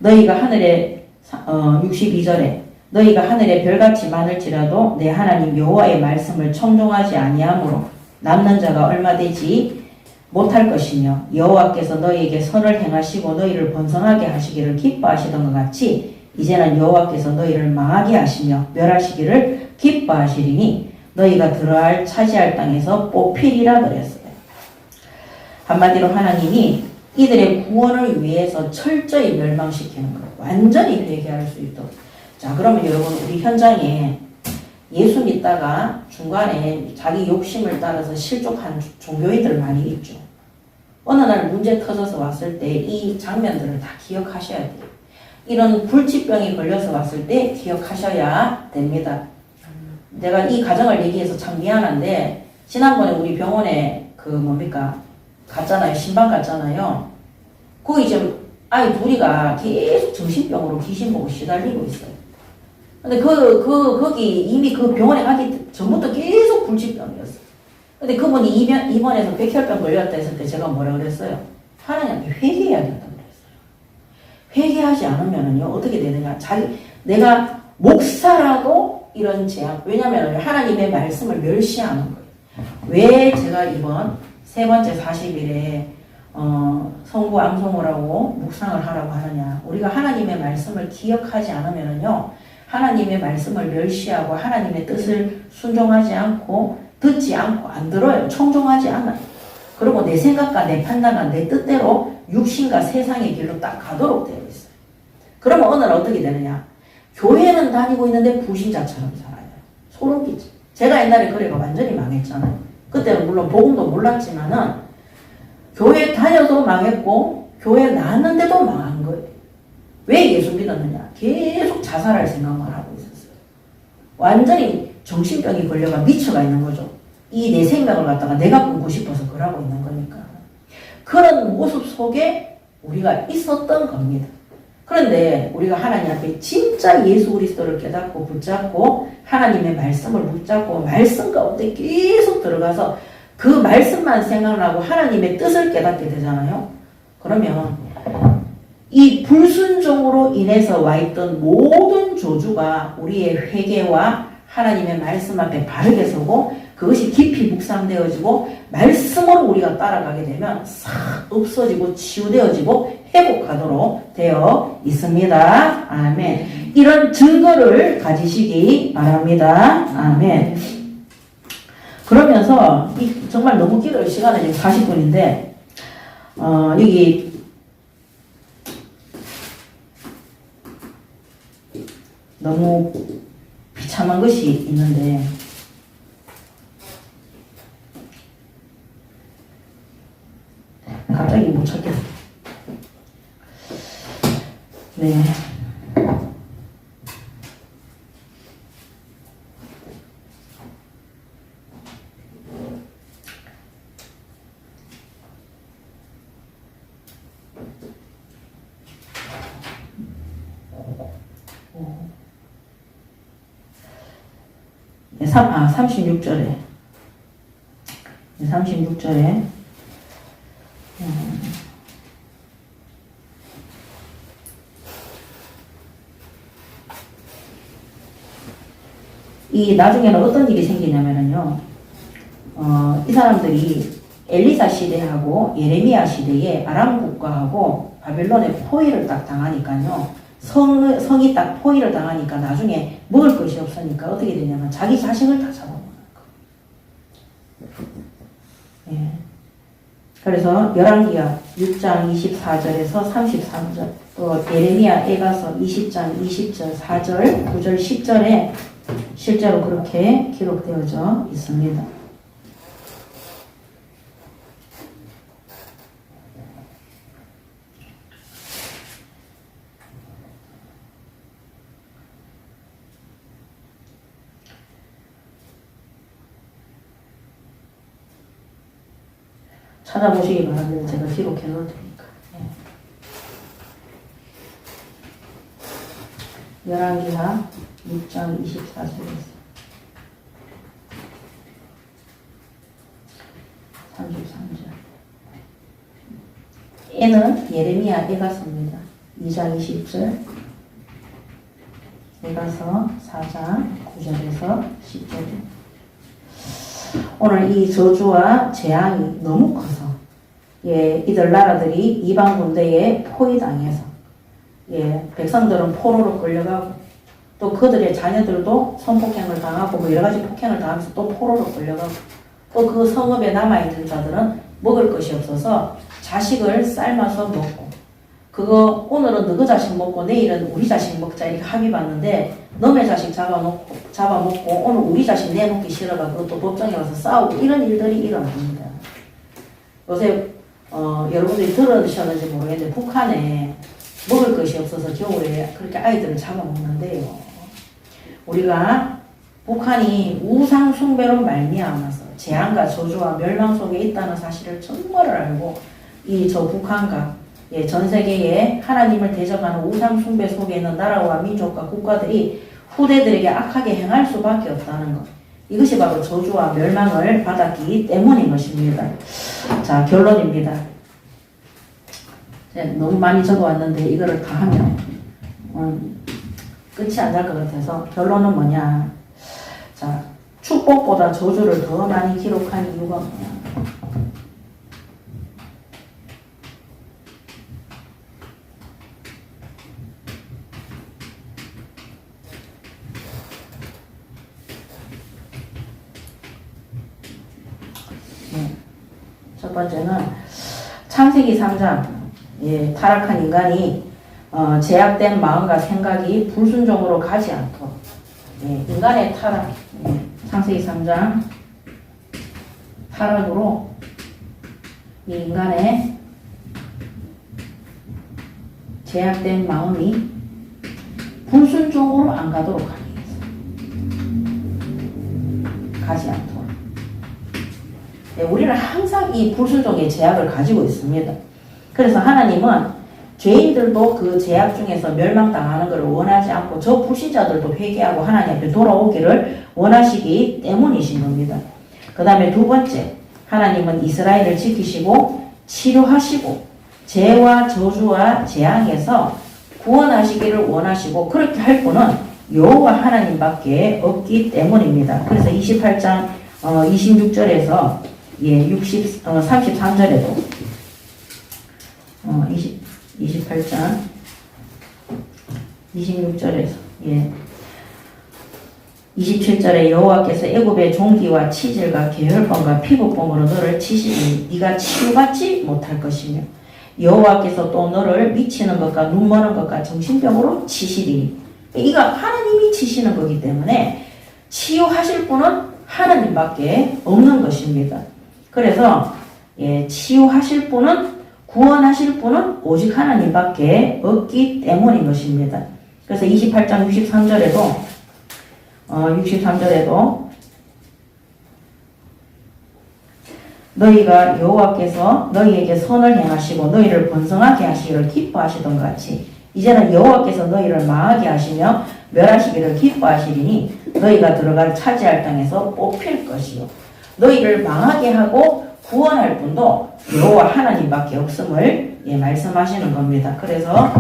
너희가 하늘에 62절에 너희가 하늘에 별같이 많을지라도 내 하나님 여호와의 말씀을 청종하지 아니하므로 남는 자가 얼마 되지 못할 것이며 여호와께서 너희에게 선을 행하시고 너희를 번성하게 하시기를 기뻐하시던 것 같이 이제는 여호와께서 너희를 망하게 하시며 멸하시기를 기뻐하시리니 너희가 들어갈 차지할 땅에서 뽑히리라 그랬어요. 한마디로 하나님이 이들의 구원을 위해서 철저히 멸망시키는 것, 완전히 회개할 수 있도록. 자, 그러면 여러분 우리 현장에 예수 믿다가 중간에 자기 욕심을 따라서 실족한 종교인들 많이 있죠. 어느 날 문제 터져서 왔을 때 이 장면들을 다 기억하셔야 돼요. 이런 불치병이 걸려서 왔을 때 기억하셔야 됩니다. 내가 이 가정을 얘기해서 참 미안한데 지난번에 우리 병원에 갔잖아요. 신방 갔잖아요. 거기 지금 아이 둘이가 계속 정신병으로 귀신 보고 시달리고 있어요. 근데 거기 이미 그 병원에 가기 전부터 계속 불치병이었어요. 근데 그분이 입원해서 백혈병 걸렸다 했을 때 제가 뭐라 그랬어요? 하나님께 회개해야 된다고 그랬어요. 회개하지 않으면은요, 어떻게 되느냐. 내가 목사라도 이런 재앙, 왜냐면 하나님의 말씀을 멸시하는 거예요. 왜 제가 이번 세 번째 40일에 성부 암송을 하고 묵상을 하라고 하느냐. 우리가 하나님의 말씀을 기억하지 않으면은요, 하나님의 말씀을 멸시하고 하나님의 뜻을 순종하지 않고 듣지 않고 안 들어요. 청종하지 않아요. 그리고 내 생각과 내 판단과 내 뜻대로 육신과 세상의 길로 딱 가도록 되어 있어요. 그러면 어느 날 어떻게 되느냐. 교회는 다니고 있는데 불신자처럼 살아요. 소름 끼치. 제가 옛날에 그래가 완전히 망했잖아요. 그때는 물론 복음도 몰랐지만은 교회 다녀도 망했고 교회 나왔는데도 망한 거예요. 왜 예수 믿었느냐? 계속 자살할 생각만 하고 있었어요. 완전히 정신병이 걸려가 미쳐가 있는 거죠. 이 내 생명을 갖다가 내가 끊고 싶어서 그러고 있는 거니까. 그런 모습 속에 우리가 있었던 겁니다. 그런데 우리가 하나님 앞에 진짜 예수 그리스도를 깨닫고 붙잡고 하나님의 말씀을 붙잡고 말씀 가운데 계속 들어가서 그 말씀만 생각나고 하나님의 뜻을 깨닫게 되잖아요. 그러면 이 불순종으로 인해서 와 있던 모든 저주가 우리의 회개와 하나님의 말씀 앞에 바르게 서고 그것이 깊이 묵상되어지고 말씀으로 우리가 따라가게 되면 싹 없어지고 치유되어지고 회복하도록 되어 있습니다. 아멘. 이런 증거를 가지시기 바랍니다. 아멘. 그러면서 정말 너무 길어요. 시간은 지금 40분인데 여기 너무 비참한 것이 있는데 갑자기 못 찾겠어. 네. 네, 36절에 36절에 이 나중에는 어떤 일이 생기냐면은요, 이 사람들이 엘리사 시대하고 예레미야 시대에 아람 국가하고 바벨론의 포위를 딱 당하니까요, 성이 딱 포위를 당하니까 나중에 먹을 것이 없으니까 어떻게 되냐면 자기 자식을 다 잡아먹는 거예요. 예. 그래서 열왕기하 6장 24절에서 33절, 또 예레미야에 가서 20장 20절, 4절, 9절, 10절에 실제로 그렇게 기록되어져 있습니다. 찾아보시기 바랍니다. 제가 기록해 놓을 테니까. 네. 열왕기하 6장 24절에서 33절. 에는 예레미야 에가서입니다. 2장 20절, 에가서 4장 9절에서 10절. 오늘 이 저주와 재앙이 너무 커서 이들 나라들이 이방 군대에 포위당해서 백성들은 포로로 끌려가고 또 그들의 자녀들도 성폭행을 당하고 뭐 여러 가지 폭행을 당하면서 또 포로로 끌려가고 또 그 성읍에 남아있는 자들은 먹을 것이 없어서 자식을 삶아서 먹고 그거 오늘은 너희 자식 먹고 내일은 우리 자식 먹자 이렇게 합의봤는데 너네 자식 잡아먹고 오늘 우리 자식 내놓기 싫어가 그것도 법정에 가서 싸우고 이런 일들이 일어납니다. 요새 여러분들이 들으셨는지 모르겠는데 북한에 먹을 것이 없어서 겨울에 그렇게 아이들을 잡아먹는데요. 우리가 북한이 우상 숭배로 말미암아서 재앙과 저주와 멸망 속에 있다는 사실을 정말 알고 저 북한과 전 세계에 하나님을 대적하는 우상 숭배 속에 있는 나라와 민족과 국가들이 후대들에게 악하게 행할 수밖에 없다는 것. 이것이 바로 저주와 멸망을 받았기 때문인 것입니다. 자, 결론입니다. 너무 많이 적어왔는데 이거를 다 하면 끝이 안 날 것 같아서 결론은 뭐냐. 자, 축복보다 저주를 더 많이 기록한 이유가 뭐냐. 첫 번째는 창세기 3장 타락한 인간이 제약된 마음과 생각이 불순종으로 가지 않도록 인간의 타락 창세기 3장 타락으로 이 인간의 제약된 마음이 불순종으로 안 가도록 하기 위해서 가지 않도록 우리는 항상 이 불순종의 제약을 가지고 있습니다. 그래서 하나님은 죄인들도 그 제약 중에서 멸망당하는 것을 원하지 않고 저 불신자들도 회개하고 하나님 앞에 돌아오기를 원하시기 때문이신 겁니다. 그 다음에 두 번째, 하나님은 이스라엘을 지키시고 치료하시고 죄와 저주와 재앙에서 구원하시기를 원하시고 그렇게 할 분은 여호와 하나님밖에 없기 때문입니다. 그래서 28장 26절에서 33절에도 28장 26절에서 27절에 여호와께서 애굽의 종기와 치질과 계혈병과 피부병으로 너를 치시니 네가 치유받지 못할 것이며 여호와께서 또 너를 미치는 것과 눈머는 것과 정신병으로 치시리니 이거 하나님이 치시는 거기 때문에 치유하실 분은 하나님밖에 없는 것입니다. 그래서 치유하실 분은 구원하실 분은 오직 하나님밖에 없기 때문인 것입니다. 그래서 28장 63절에도 너희가 여호와께서 너희에게 선을 행하시고 너희를 번성하게 하시기를 기뻐하시던 같이 이제는 여호와께서 너희를 망하게 하시며 멸하시기를 기뻐하시리니 너희가 들어갈 차지할 땅에서 뽑힐 것이요 너희를 망하게 하고 구원할 분도 여호와 하나님밖에 없음을 말씀하시는 겁니다. 그래서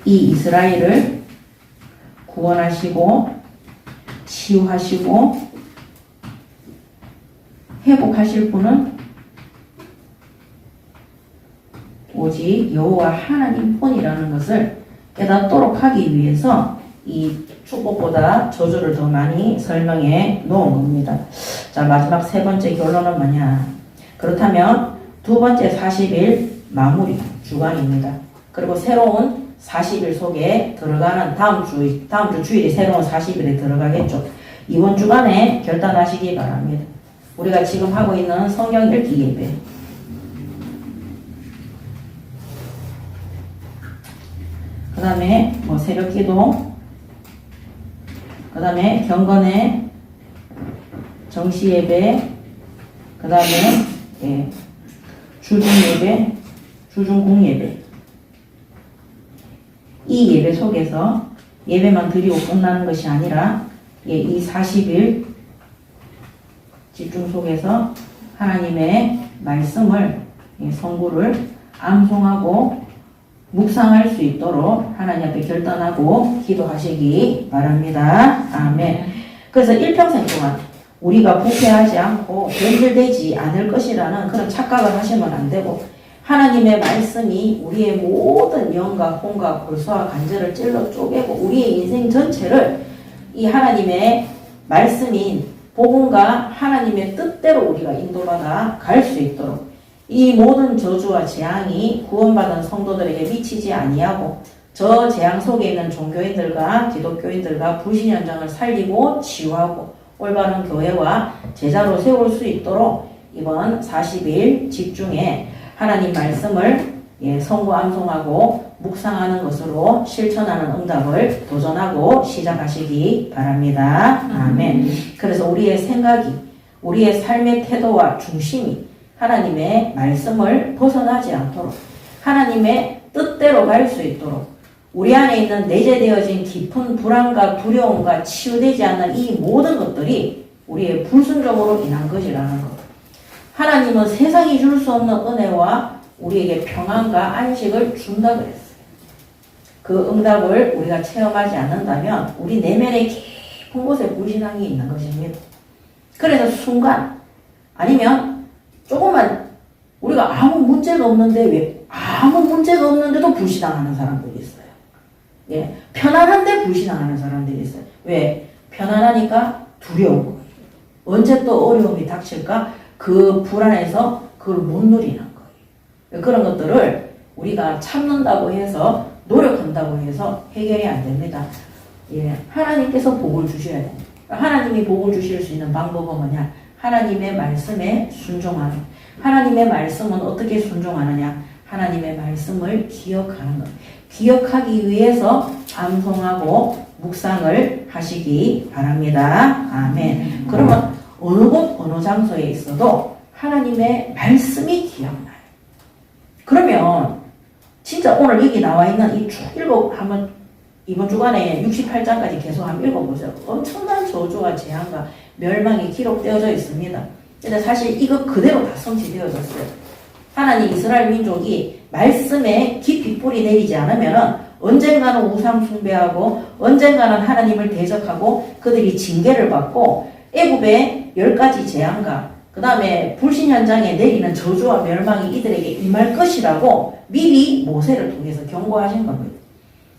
이 이스라엘을 구원하시고 치유하시고 회복하실 분은 오직 여호와 하나님뿐이라는 것을 깨닫도록 하기 위해서 이 축복보다 저주를 더 많이 설명해 놓은 겁니다. 자, 마지막 세 번째 결론은 뭐냐. 그렇다면 두 번째 40일 마무리 주간입니다. 그리고 새로운 40일 속에 들어가는 다음 주 주일이 새로운 40일에 들어가겠죠. 이번 주간에 결단하시기 바랍니다. 우리가 지금 하고 있는 성경 읽기 예배, 그 다음에 새벽 기도, 그 다음에 경건의 정시 예배, 그 다음에 주중 예배, 주중공 예배. 이 예배 속에서 예배만 드리고 끝나는 것이 아니라 이 40일 집중 속에서 하나님의 말씀을 선고를 암송하고 묵상할 수 있도록 하나님 앞에 결단하고 기도하시기 바랍니다. 아멘. 그래서 일평생 동안 우리가 부패하지 않고 변질되지 않을 것이라는 그런 착각을 하시면 안 되고, 하나님의 말씀이 우리의 모든 영과 혼과 골수와 관절을 찔러 쪼개고 우리의 인생 전체를 이 하나님의 말씀인 복음과 하나님의 뜻대로 우리가 인도받아 갈 수 있도록, 이 모든 저주와 재앙이 구원받은 성도들에게 미치지 아니하고 저 재앙 속에 있는 종교인들과 기독교인들과 불신 현장을 살리고 치유하고 올바른 교회와 제자로 세울 수 있도록 이번 40일 집중해 하나님 말씀을 선고 암송하고 묵상하는 것으로 실천하는 응답을 도전하고 시작하시기 바랍니다. 아멘. 그래서 우리의 생각이, 우리의 삶의 태도와 중심이 하나님의 말씀을 벗어나지 않도록 하나님의 뜻대로 갈 수 있도록 우리 안에 있는 내재되어진 깊은 불안과 두려움과 치유되지 않는 이 모든 것들이 우리의 불순종으로 인한 것이라는 것. 하나님은 세상이 줄 수 없는 은혜와 우리에게 평안과 안식을 준다 그랬어요. 그 응답을 우리가 체험하지 않는다면 우리 내면의 깊은 곳에 불신앙이 있는 것입니다. 그래서 순간 아니면 조금만 우리가 아무 문제가 없는데 왜 아무 문제가 없는데도 불신앙하는 사람들이 있어요. 예, 편안한데 불신앙하는 사람들이 있어요. 왜? 편안하니까 두려운 거예요. 언제 또 어려움이 닥칠까? 그 불안해서 그걸 못 누리는 거예요. 그런 것들을 우리가 참는다고 해서 노력한다고 해서 해결이 안 됩니다. 예, 하나님께서 복을 주셔야 돼요. 하나님이 복을 주실 수 있는 방법은 뭐냐? 하나님의 말씀에 순종하는. 하나님의 말씀은 어떻게 순종하느냐? 하나님의 말씀을 기억하는 것. 기억하기 위해서 암송하고 묵상을 하시기 바랍니다. 아멘. 그러면 어느 곳 어느 장소에 있어도 하나님의 말씀이 기억나요. 그러면 진짜 오늘 여기 나와 있는 이 쭉 한번 이번 주간에 68장까지 계속 한번 읽어보세요. 엄청난 저주와 재앙과 멸망이 기록되어져 있습니다. 근데 사실 이거 그대로 다 성취되어졌어요. 하나님 이스라엘 민족이 말씀에 깊이 뿌리 내리지 않으면 언젠가는 우상 숭배하고 언젠가는 하나님을 대적하고 그들이 징계를 받고 애굽의 10가지 재앙과 그 다음에 불신 현장에 내리는 저주와 멸망이 이들에게 임할 것이라고 미리 모세를 통해서 경고하신 겁니다.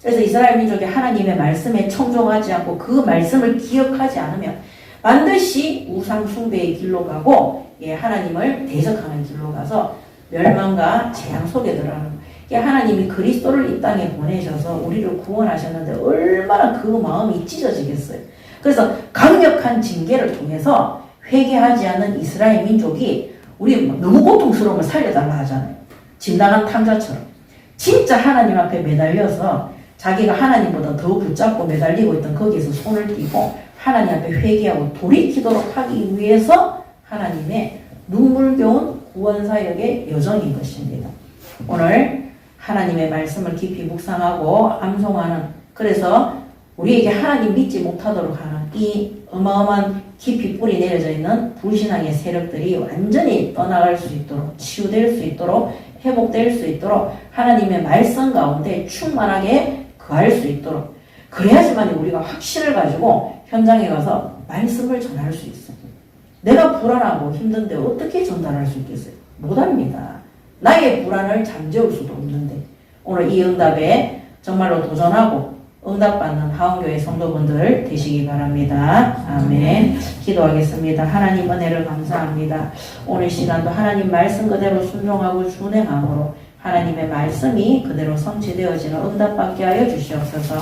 그래서 이스라엘 민족이 하나님의 말씀에 청종하지 않고 그 말씀을 기억하지 않으면 반드시 우상 숭배의 길로 가고 하나님을 대적하는 길로 가서 멸망과 재앙 속에 들어가는 거예요. 하나님이 그리스도를 이 땅에 보내셔서 우리를 구원하셨는데 얼마나 그 마음이 찢어지겠어요. 그래서 강력한 징계를 통해서 회개하지 않는 이스라엘 민족이 우리 너무 고통스러움을 살려달라 하잖아요. 진당한 탕자처럼. 진짜 하나님 앞에 매달려서 자기가 하나님보다 더 붙잡고 매달리고 있던 거기에서 손을 띄고 하나님 앞에 회개하고 돌이키도록 하기 위해서 하나님의 눈물겨운 구원사역의 여정인 것입니다. 오늘 하나님의 말씀을 깊이 묵상하고 암송하는, 그래서 우리에게 하나님 믿지 못하도록 하는 이 어마어마한 깊이 뿌리 내려져 있는 불신앙의 세력들이 완전히 떠나갈 수 있도록, 치유될 수 있도록, 회복될 수 있도록 하나님의 말씀 가운데 충만하게 거할 수 있도록, 그래야지만 우리가 확신을 가지고 현장에 가서 말씀을 전할 수 있어요. 내가 불안하고 힘든데 어떻게 전달할 수 있겠어요? 못합니다. 나의 불안을 잠재울 수도 없는데 오늘 이 응답에 정말로 도전하고 응답받는 하원교회 성도분들 되시기 바랍니다. 아멘. 기도하겠습니다. 하나님 은혜를 감사합니다. 오늘 시간도 하나님 말씀 그대로 순종하고 준행함으로 하나님의 말씀이 그대로 성취되어지는 응답받게 하여 주시옵소서.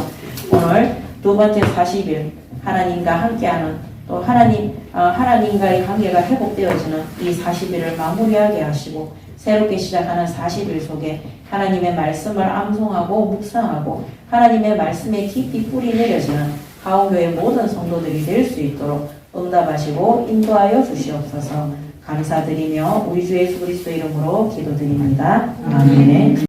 오늘 두 번째 40일 하나님과 함께하는, 또 하나님과의 관계가 회복되어지는 이 40일을 마무리하게 하시고 새롭게 시작하는 40일 속에 하나님의 말씀을 암송하고 묵상하고 하나님의 말씀에 깊이 뿌리 내려지는 하원교회 모든 성도들이 될 수 있도록 응답하시고 인도하여 주시옵소서. 감사드리며 우리 주 예수 그리스도 이름으로 기도드립니다. 아멘.